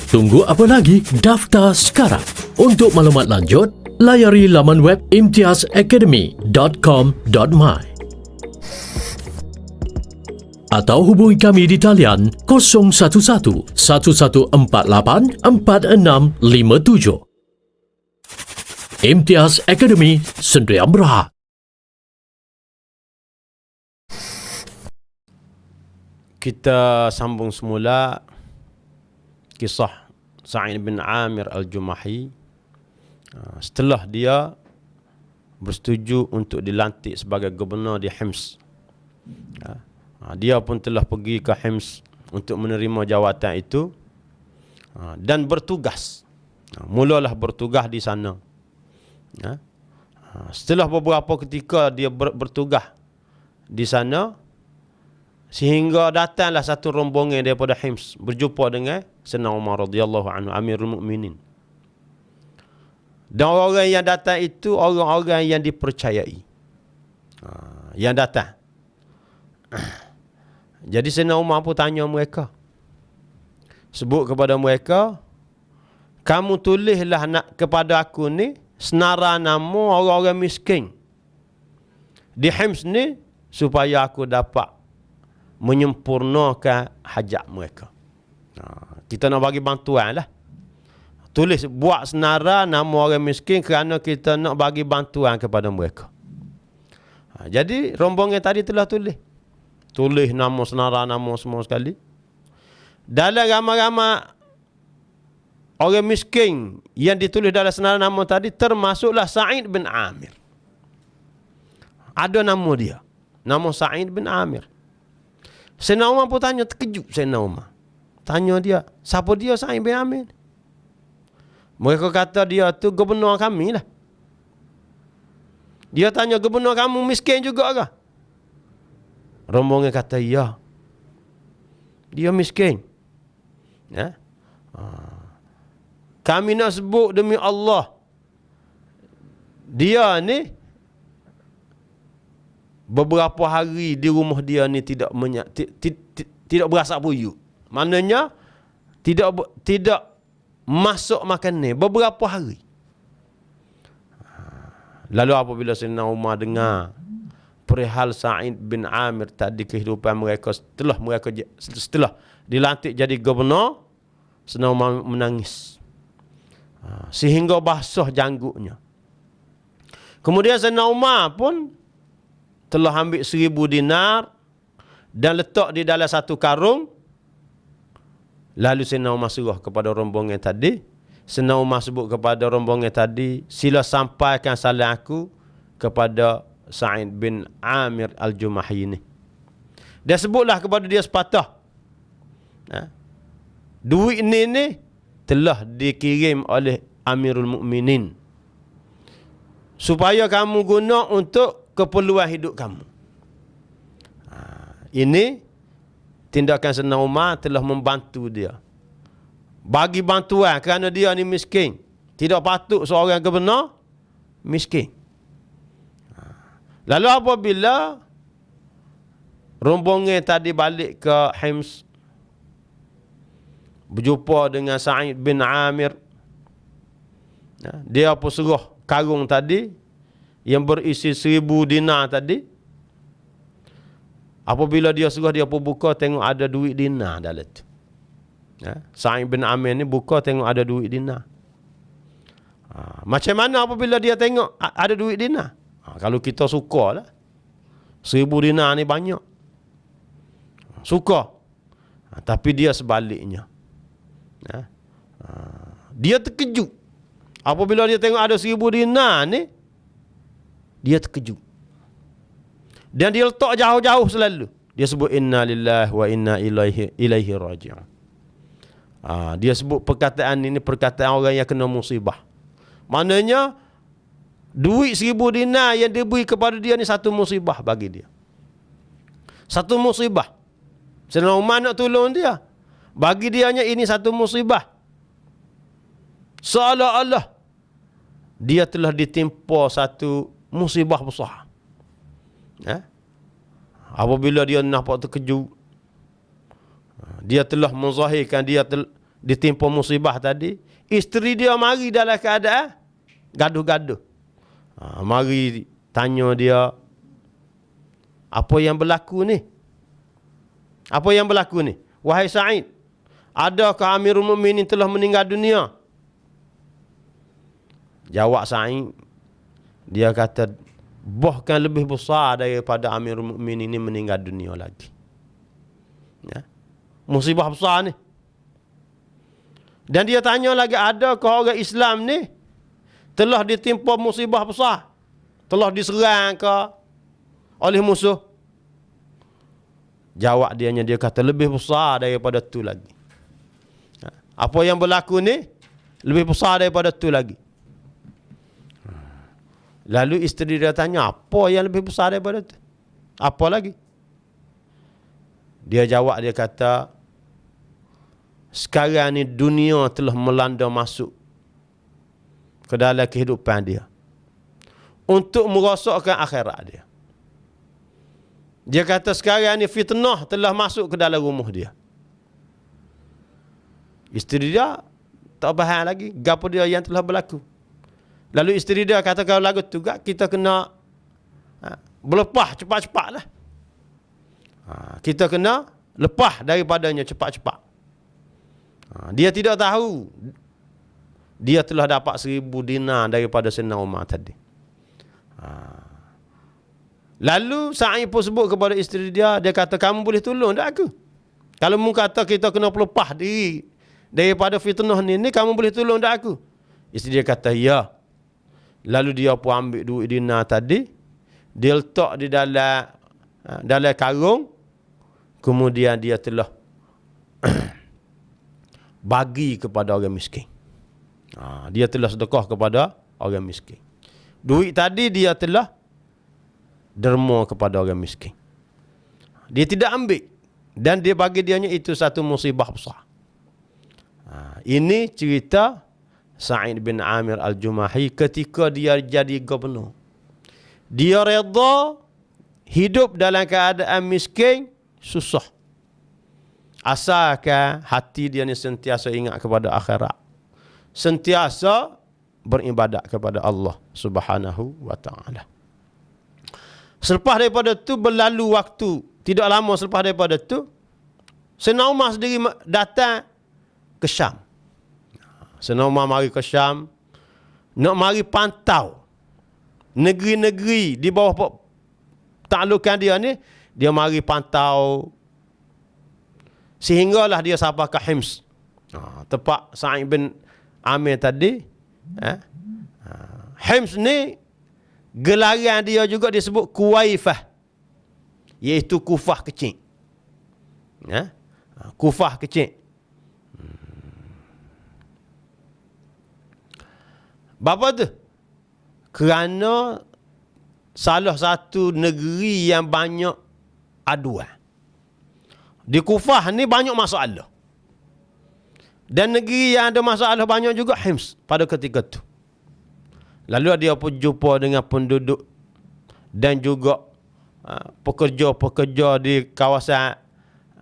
Tunggu apa lagi? Daftar sekarang. Untuk maklumat lanjut, layari laman web imtiazacademy.com.my atau hubungi kami di talian 011 1148 4657. Imtiaz Academy, Sendirian Berhad. Kita sambung semula kisah Sa'id bin Amir Al-Jumahi setelah dia bersetuju untuk dilantik sebagai gubernur di Hims. Dia pun telah pergi ke Hims untuk menerima jawatan itu dan bertugas. Mulalah bertugas di sana. Setelah beberapa ketika dia bertugas di sana, sehingga datanglah satu rombongan daripada Hims berjumpa dengan Sayyidina Umar radhiyallahu anhu, Amirul Mukminin. Dan orang yang datang itu orang-orang yang dipercayai. Yang datang. Jadi Sayyidina Umar pun tanya mereka. Sebut kepada mereka, kamu tulislah kepada aku ni senarai nama orang-orang miskin di Hims ni supaya aku dapat menyempurnakan hajat mereka. Kita nak bagi bantuan lah. Tulis, buat senarai nama orang miskin kerana kita nak bagi bantuan kepada mereka. Jadi rombongan tadi telah tulis nama, senarai nama semua sekali. Dalam ramai-ramai orang miskin yang ditulis dalam senarai nama tadi, termasuklah Sa'id bin Amir. Ada nama dia. Nama Sa'id bin Amir. Sayyidina Umar pun tanya, terkejut Sayyidina Umar. Tanya dia, siapa dia Sa'id bin Amir? Mereka kata dia tu gubernur kami lah. Dia tanya, gubernur kamu miskin juga ke? Rombongan kata, ya. Dia miskin. Kami nak sebut demi Allah, dia ni beberapa hari di rumah dia ni tidak berasak buyuk. Maknanya tidak masuk makan ni beberapa hari. Lalu apabila Sayyidina Umar dengar perihal Sa'id bin Amir tadi, kehidupan mereka setelah dilantik jadi gubernur, Sayyidina Umar menangis sehingga basah janggutnya. Kemudian Sayyidina Umar pun telah ambil 1000 dinar dan letak di dalam satu karung. Lalu Sayyidina Umar suruh kepada rombongan tadi, Sayyidina Umar sebut kepada rombongan tadi, sila sampaikan salam aku kepada Sa'id bin Amir Al-Jumahi ini. Dia sebutlah kepada dia sepatah. Duit ni telah dikirim oleh Amirul Mukminin supaya kamu guna untuk keperluan hidup kamu. Ini tindakan Sayyidina Umar telah membantu dia. Bagi bantuan kerana dia ni miskin. Tidak patut seorang gubernur miskin. Lalu apabila rombongan tadi balik ke Hims, berjumpa dengan Sa'id bin Amir, dia pun suruh karung tadi yang berisi 1000 dinar tadi. Apabila dia suruh, dia pun buka, tengok ada duit dinar dalam tu. Sa'id bin Amir ni buka, tengok ada duit dinar. Macam mana apabila dia tengok ada duit dinar? Kalau kita suka lah, 1000 dinar ni banyak, suka. Tapi dia sebaliknya, dia terkejut. Apabila dia tengok ada 1000 dinar ni, dia terkejut. Dan dia letak jauh-jauh selalu. Dia sebut inna lillahi wa inna ilaihi raji'un. Dia sebut perkataan ini perkataan orang yang kena musibah. Maknanya duit 1000 dinar yang diberi kepada dia ni satu musibah bagi dia. Satu musibah. Sayyidina Umar nak tolong dia, bagi dianya ini satu musibah. Seolah-olah dia telah ditimpa satu musibah besar. Apabila dia nampak terkejut, dia telah menzahirkan dia ditimpa musibah tadi. Isteri dia mari dalam keadaan gaduh-gaduh. Mari tanya dia, apa yang berlaku ni? Apa yang berlaku ni? Wahai Sa'id, adakah Amirul Mukminin telah meninggal dunia? Jawab Sa'id, dia kata, bahkan lebih besar daripada Amirul Mukminin ini meninggal dunia lagi. Musibah besar ni. Dan dia tanya lagi, adakah orang Islam ni telah ditimpa musibah besar, telah diserang ke oleh musuh? Jawab dia kata, lebih besar daripada tu lagi. Apa yang berlaku ni lebih besar daripada tu lagi. Lalu isteri dia tanya, apa yang lebih besar daripada tu? Apa lagi? Dia jawab, dia kata, sekarang ni dunia telah melanda masuk ke dalam kehidupan dia untuk merosakkan akhirat dia. Dia kata sekarang ni fitnah telah masuk ke dalam rumah dia. Isteri dia tak faham lagi gapo dia yang telah berlaku. Lalu isteri dia kata, kalau lagu tu kita kena berlepas cepat-cepat lah. Kita kena lepas daripadanya cepat-cepat. Dia tidak tahu dia telah dapat 1000 dinar daripada Sayyidina Umar tadi. Lalu Sa'id pun sebut kepada isteri dia, dia kata, kamu boleh tolong tak aku? Kalau mu kata kita kena pelepah diri daripada fitnah ni, kamu boleh tolong tak aku? Isteri dia kata, ya. Lalu dia pun ambil duit dinar tadi, dia letak di dalam karung, kemudian dia telah bagi kepada orang miskin. Dia telah sedekah kepada orang miskin. Duit tadi dia telah derma kepada orang miskin. Dia tidak ambil, dan dia bagi dianya itu satu musibah besar. Ini cerita Sa'id bin Amir Al-Jumahi ketika dia jadi gubernur. Dia redha hidup dalam keadaan miskin, susah, asalkan hati dia ni sentiasa ingat kepada akhirat, sentiasa beribadat kepada Allah Subhanahu wa ta'ala. Selepas daripada tu, berlalu waktu, tidak lama selepas daripada tu, Sayyidina Umar sendiri datang ke Syam. Sayyidina Umar mari ke Syam, nak mari pantau negeri-negeri di bawah taklukan dia ni. Dia mari pantau sehinggalah dia sampai ke Hims, tempat Sa'id bin Amir tadi. Hims ni gelaran dia juga disebut Kuwaifah, iaitu Kufah kecil. Kufah kecil. Bapa tu? Kerana salah satu negeri yang banyak aduan. Di Kufah ni banyak masalah. Dan negeri yang ada masalah banyak juga Hims pada ketika tu. Lalu dia pun jumpa dengan penduduk dan juga pekerja-pekerja di kawasan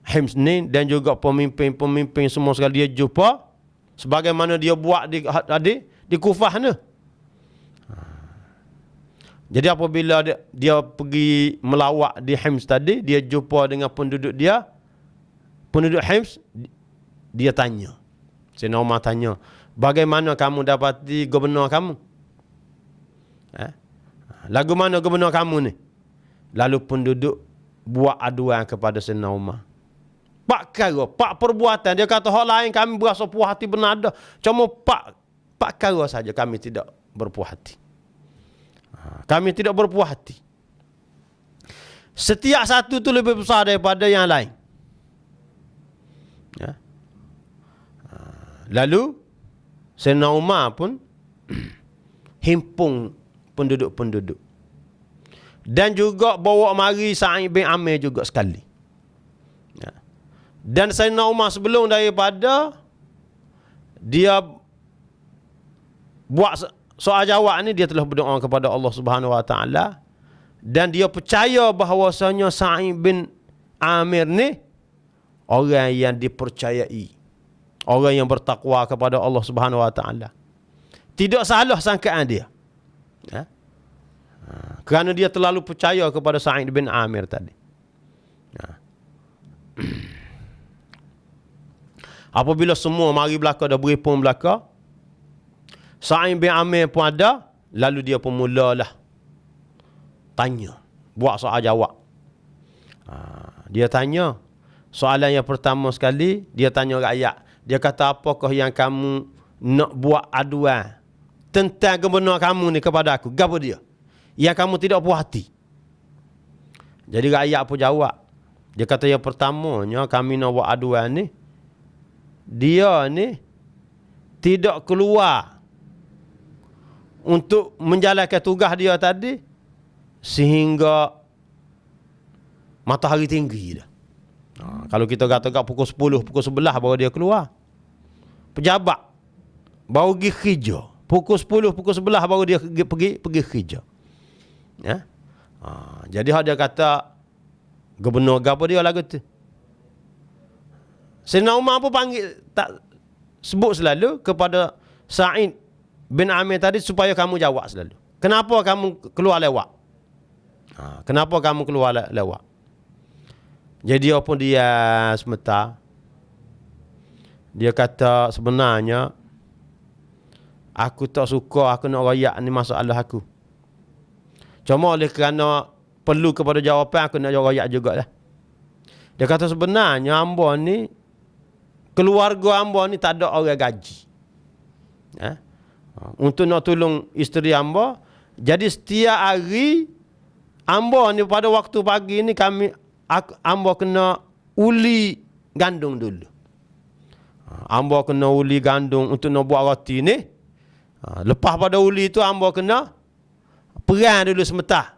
Hims ni dan juga pemimpin-pemimpin semua sekali dia jumpa sebagaimana dia buat di Kufah ni. Jadi apabila dia pergi melawat di Hims tadi, dia jumpa dengan penduduk Hims, dia tanya. Sayyidina Umar tanya, bagaimana kamu dapati gubernur kamu? Lagu mana gubernur kamu ni? Lalu penduduk buat aduan kepada Sayyidina Umar. Pak perbuatan. Dia kata, hak lain kami berasa puas hati benar ada. Cuma pak kara saja kami tidak berpuas hati. Kami tidak berpuas hati. Setiap satu tu lebih besar daripada yang lain. Ya. Lalu Sayyidina Umar pun himpun penduduk-penduduk. Dan juga bawa mari Sa'id bin Amir juga sekali. Ya. Dan Sayyidina Umar sebelum daripada dia buat soal jawab ni, dia telah berdoa kepada Allah Subhanahu Wa Taala dan dia percaya bahawasanya Sa'id bin Amir ni orang yang dipercayai, orang yang bertakwa kepada Allah Subhanahu Wa Taala. Tidak salah sangkaan dia. Ya? Kerana dia terlalu percaya kepada Sa'id bin Amir tadi. Ya. Apabila semua mari belaka dah beri pun belaka, Sa'id bin Amir pun ada, lalu dia pun mulalah tanya, buat soal jawab. Dia tanya, soalan yang pertama sekali, dia tanya rakyat. Dia kata, apakah yang kamu nak buat aduan tentang gubernur kamu ni kepada aku? Gapo dia? Yang kamu tidak puas hati. Jadi rakyat pun jawab. Dia kata, yang pertamanya kami nak buat aduan ni, dia ni tidak keluar untuk menjalankan tugas dia tadi sehingga matahari tinggi dah. Kalau kita katakan pukul 10, pukul 11 baru dia keluar. Pejabat baru pergi kerja. Pukul 10, pukul 11 baru dia pergi kerja. Ya? Jadi dia kata gubernur gapo dia lagu tu. Sayyidina Umar pun panggil, tak sebut selalu kepada Sa'id bin Amir tadi supaya kamu jawab selalu. Kenapa kamu keluar lewat? Kenapa kamu keluar lewat? Jadi dia pun dia sebentar. Dia kata sebenarnya aku tak suka aku nak rayak ni masalah aku. Cuma oleh kerana perlu kepada jawapan aku nak rayak jugalah. Dia kata sebenarnya hamba ni, keluarga hamba ni tak ada orang gaji. Untuk nak tolong isteri hamba. Jadi setiap hari hamba ni pada waktu pagi ni hamba kena uli gandum dulu. Hamba kena uli gandum untuk nak buat roti ni. Lepas pada uli tu hamba kena perang dulu sebentar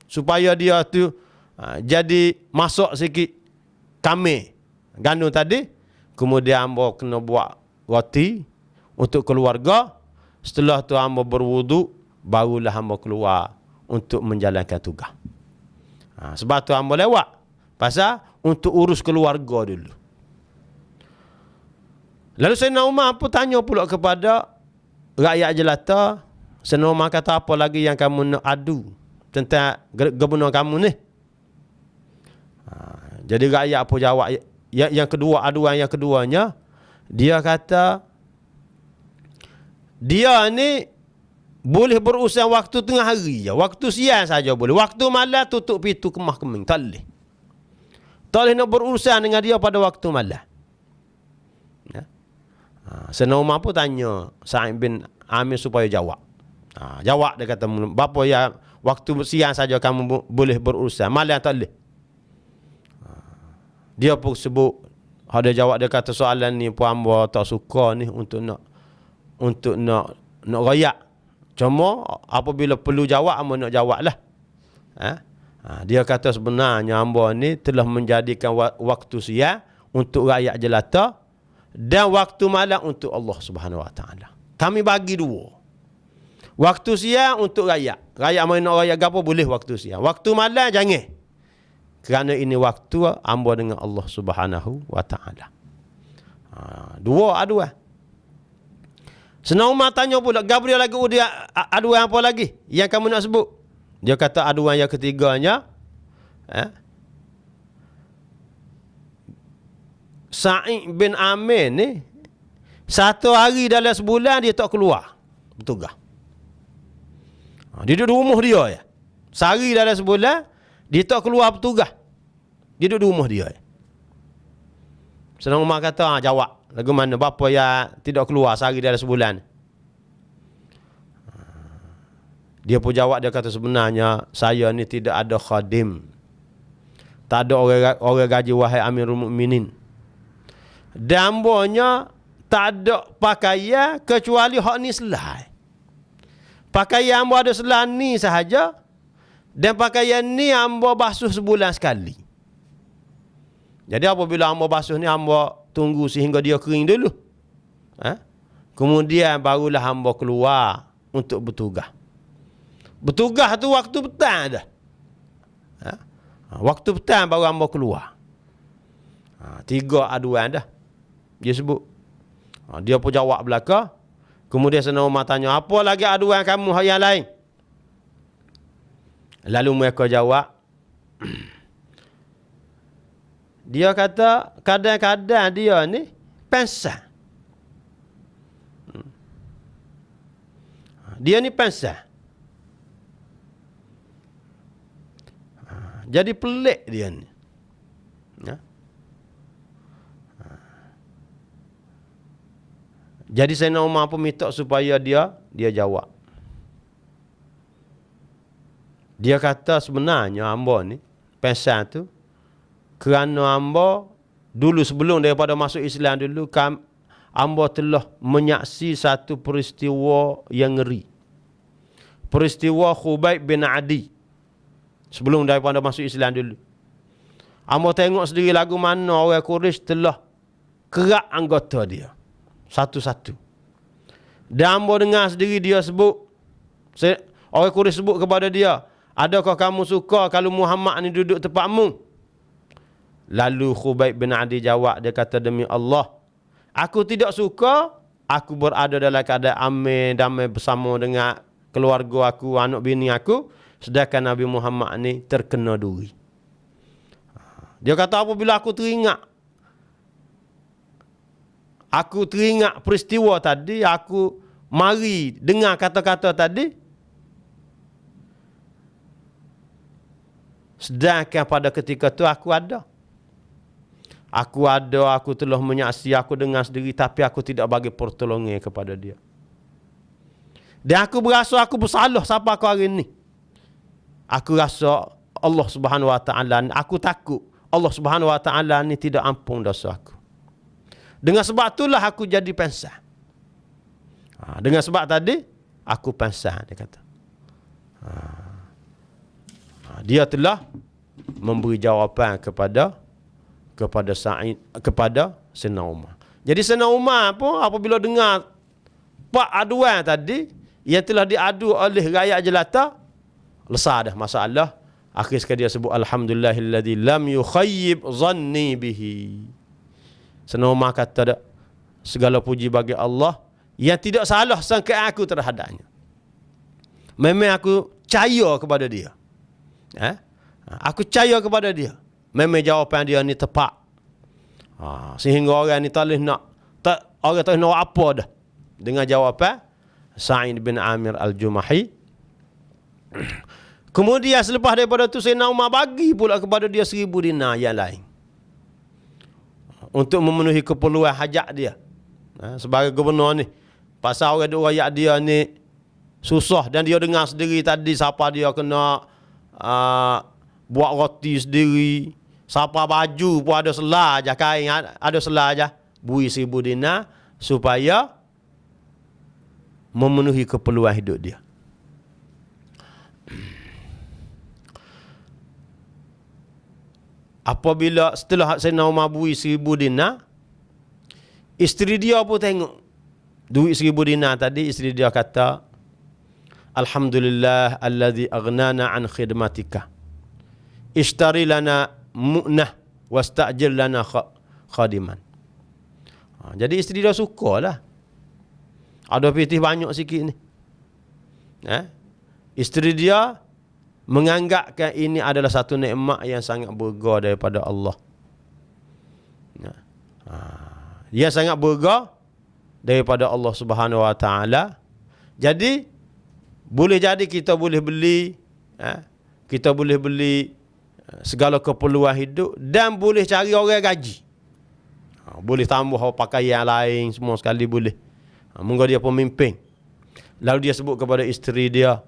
supaya dia tu jadi masuk sikit kami gandum tadi. Kemudian hamba kena buat roti untuk keluarga. Setelah tu hamba berwuduk, barulah hamba keluar untuk menjalankan tugas. Sebab tu hamba lewat. Pasal untuk urus keluarga dulu. Lalu Sayyidina Umar pun tanya pula kepada rakyat jelata. Sayyidina Umar kata, apa lagi yang kamu nak adu tentang gubernur kamu ni? Jadi rakyat pun jawab. Yang kedua, aduan yang keduanya, dia kata dia ni boleh berurusan waktu tengah hari je. Waktu siang saja boleh. Waktu malam tutup pintu kemah keming. Tak boleh. Tak boleh nak berurusan dengan dia pada waktu malam. Ya. Sayyidina Umar pun tanya Sa'id bin Amir supaya jawab. Jawab, dia kata, bapa ya waktu siang saja kamu boleh berurusan, malam tak boleh. Dia pun sebut, dia jawab, dia kata soalan ni pun hamba tak suka ni untuk nak rayak. Cuma apabila perlu jawab, hamba nak jawab lah. Dia kata sebenarnya hamba ni telah menjadikan waktu siang untuk rakyat jelata dan waktu malam untuk Allah Subhanahu Wa Taala. Kami bagi dua. Waktu siang untuk rakyat. Rakyat main nak rakyat gapo boleh waktu siang. Waktu malam jangan. Kerana ini waktu hamba dengan Allah Subhanahu Wa Taala. Dua aduan. Senang Umar tanya pula, Gabriel lagi dia aduan apa lagi yang kamu nak sebut? Dia kata aduan yang ketiganya, Sa'id bin Amir ni, satu hari dalam sebulan dia tak keluar bertugas. Dia duduk di rumah dia ya. Sehari dalam sebulan dia tak keluar bertugas. Dia duduk di rumah dia. Senang Umar kata, jawab. Lagu mana bapa yang tidak keluar sehari dalam sebulan? Dia pun jawab, dia kata sebenarnya saya ni tidak ada khadim. Tak ada orang gaji wahai Amirul Mukminin. Dambanya tak ada pakaian kecuali hak ni selai. Pakaian hamba ada selai ni sahaja. Dan pakaian ni hamba basuh sebulan sekali. Jadi apabila hamba basuh ni, hamba tunggu sehingga dia kering dulu. Kemudian barulah hamba keluar untuk bertugas. Bertugas tu waktu petang dah. Waktu petang baru hamba keluar. 3 aduan dah. Dia sebut. Dia pun jawab belaka. Kemudian Sayyidina Umar tanya, apa lagi aduan kamu yang lain? Lalu mereka jawab, dia kata kadang-kadang dia ni pensan. Dia ni pensan. Jadi pelik dia ni. Jadi Sayyidina Umar pun minta supaya dia jawab. Dia kata sebenarnya hamba ni pensan tu kerana hamba dulu sebelum daripada masuk Islam dulu hamba telah menyaksi satu peristiwa yang ngeri. Peristiwa Khubayb bin Adi. Sebelum daripada masuk Islam dulu. Hamba tengok sendiri lagu mana orang Quraisy telah kerak anggota dia. Satu-satu. Dan hamba dengar sendiri dia sebut. Orang Quraisy sebut kepada dia, adakah kamu suka kalau Muhammad ni duduk tempatmu? Lalu Khubayb bin Adi jawab, dia kata, demi Allah, aku tidak suka aku berada dalam keadaan aman damai bersama dengan keluarga aku, anak bini aku, sedangkan Nabi Muhammad ni terkena duri. Dia kata apabila aku teringat peristiwa tadi, aku mari dengar kata-kata tadi, sedangkan pada ketika tu aku telah menyaksi, aku dengar sendiri, tapi aku tidak bagi pertolongan kepada dia. Dan aku berasa aku bersalah sampai aku hari ni. Aku rasa Allah Subhanahu Wa Taala, aku takut Allah Subhanahu Wa Taala ni tidak ampun dosa aku. Dengan sebab itulah aku jadi pensan. Dengan sebab tadi aku pensan, dia kata. Dia telah memberi jawapan kepada Sa'id, kepada Sayyidina Umar. Jadi Sayyidina Umar pun apabila dengar pak aduan tadi yang telah diadu oleh rakyat jelata, lesah dah masalah. Akhir sekali dia sebut alhamdulillahilladzi lam yukhayyib zanni bihi. Sayyidina Umar kata, segala puji bagi Allah yang tidak salah sangka aku terhadapnya. Memang aku percaya kepada dia. Aku percaya kepada dia. Memang jawapan dia ni tepat. Sehingga orang ni orang tak nak apa dah dengan jawapan Sa'id bin Amir Al-Jumahi. Kemudian selepas daripada tu Sayyidina Umar bagi pula kepada dia 1000 dinar yang lain untuk memenuhi keperluan hajat dia. Sebagai gubernur ni, pasal orang rakyat dia ni susah, dan dia dengar sendiri tadi siapa dia kena buat roti sendiri, siapa baju pun ada selah aja, kain ada selah aja, beri 1000 dinar supaya memenuhi keperluan hidup dia. apabila setelah Sayyidina Umar beri 1000 dinar, isteri dia pun tengok duit 1000 dinar tadi, isteri dia kata, Alhamdulillah alladhi aghnana an khidmatika. Ishtari lana mu'nah wasta'jil lana khadiman. Jadi isteri dia sukalah. Ada pitih banyak sikit ni. Isteri dia menganggapkan ini adalah satu nikmat yang sangat berharga daripada Allah. Dia sangat berharga daripada Allah Subhanahu Wa Taala. Jadi boleh jadi kita boleh beli, kita boleh beli segala keperluan hidup dan boleh cari orang gaji. Boleh tambah pakaian lain semua sekali boleh. Moga dia pemimpin. Lalu dia sebut kepada isteri dia.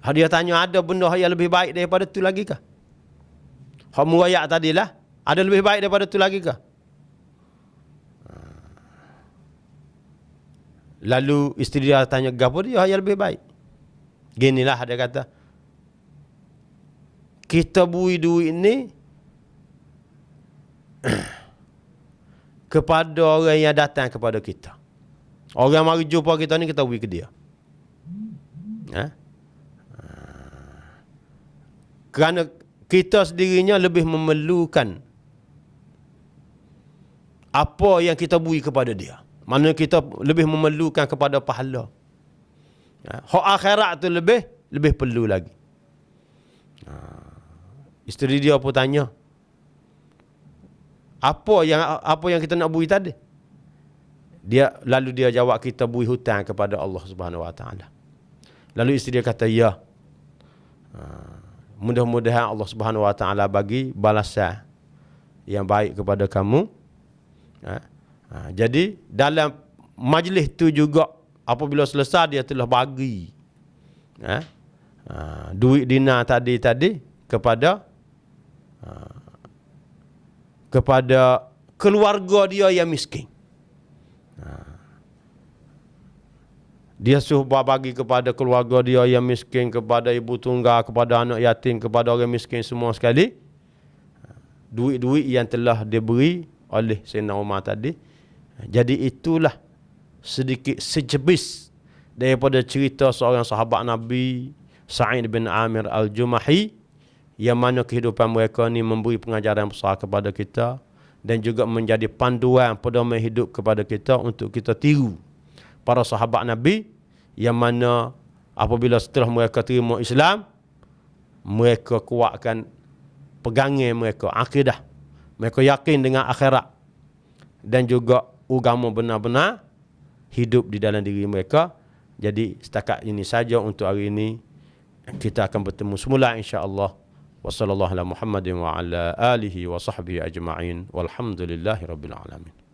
Dia tanya, ada benda yang lebih baik daripada tu lagi kah? Hak murayak tadilah, ada lebih baik daripada tu lagi kah? Lalu isteri dia tanya, gapo dia yang lebih baik? Ginilah dia kata, kita beri duit ni kepada orang yang datang kepada kita. Orang mari jumpa kita ni, kita beri ke dia. Kerana kita sendirinya lebih memerlukan apa yang kita beri kepada dia. Maksudnya kita lebih memerlukan kepada pahala. Hak akhirat tu lebih perlu lagi. Isteri dia pun tanya, apa yang kita nak beri tadi? Lalu dia jawab, kita beri hutang kepada Allah Subhanahu Wa Taala. Lalu isteri dia kata, ya. Mudah-mudahan Allah Subhanahu Wa Taala bagi balasan yang baik kepada kamu. Jadi dalam majlis tu juga, apabila selesai dia telah bagi duit dinar tadi kepada keluarga dia yang miskin. Dia suruh bagi kepada keluarga dia yang miskin, kepada ibu tunggal, kepada anak yatim, kepada orang miskin semua sekali. Duit-duit yang telah diberi oleh Sayyidina Umar tadi. Jadi itulah sedikit sejebis daripada cerita seorang sahabat Nabi, Sa'id bin Amir Al-Jumahi, yang mana kehidupan mereka ni memberi pengajaran besar kepada kita dan juga menjadi panduan pedoman hidup kepada kita untuk kita tiru para sahabat Nabi, yang mana apabila setelah mereka terima Islam, mereka kuatkan pegangan mereka, akidah. Mereka yakin dengan akhirat dan juga agama benar-benar hidup di dalam diri mereka. Jadi setakat ini saja untuk hari ini. Kita akan bertemu semula insya-Allah. Wassallallahu ala Muhammadin wa ala alihi wa sahbihi ajma'in. Walhamdulillahirabbil alamin.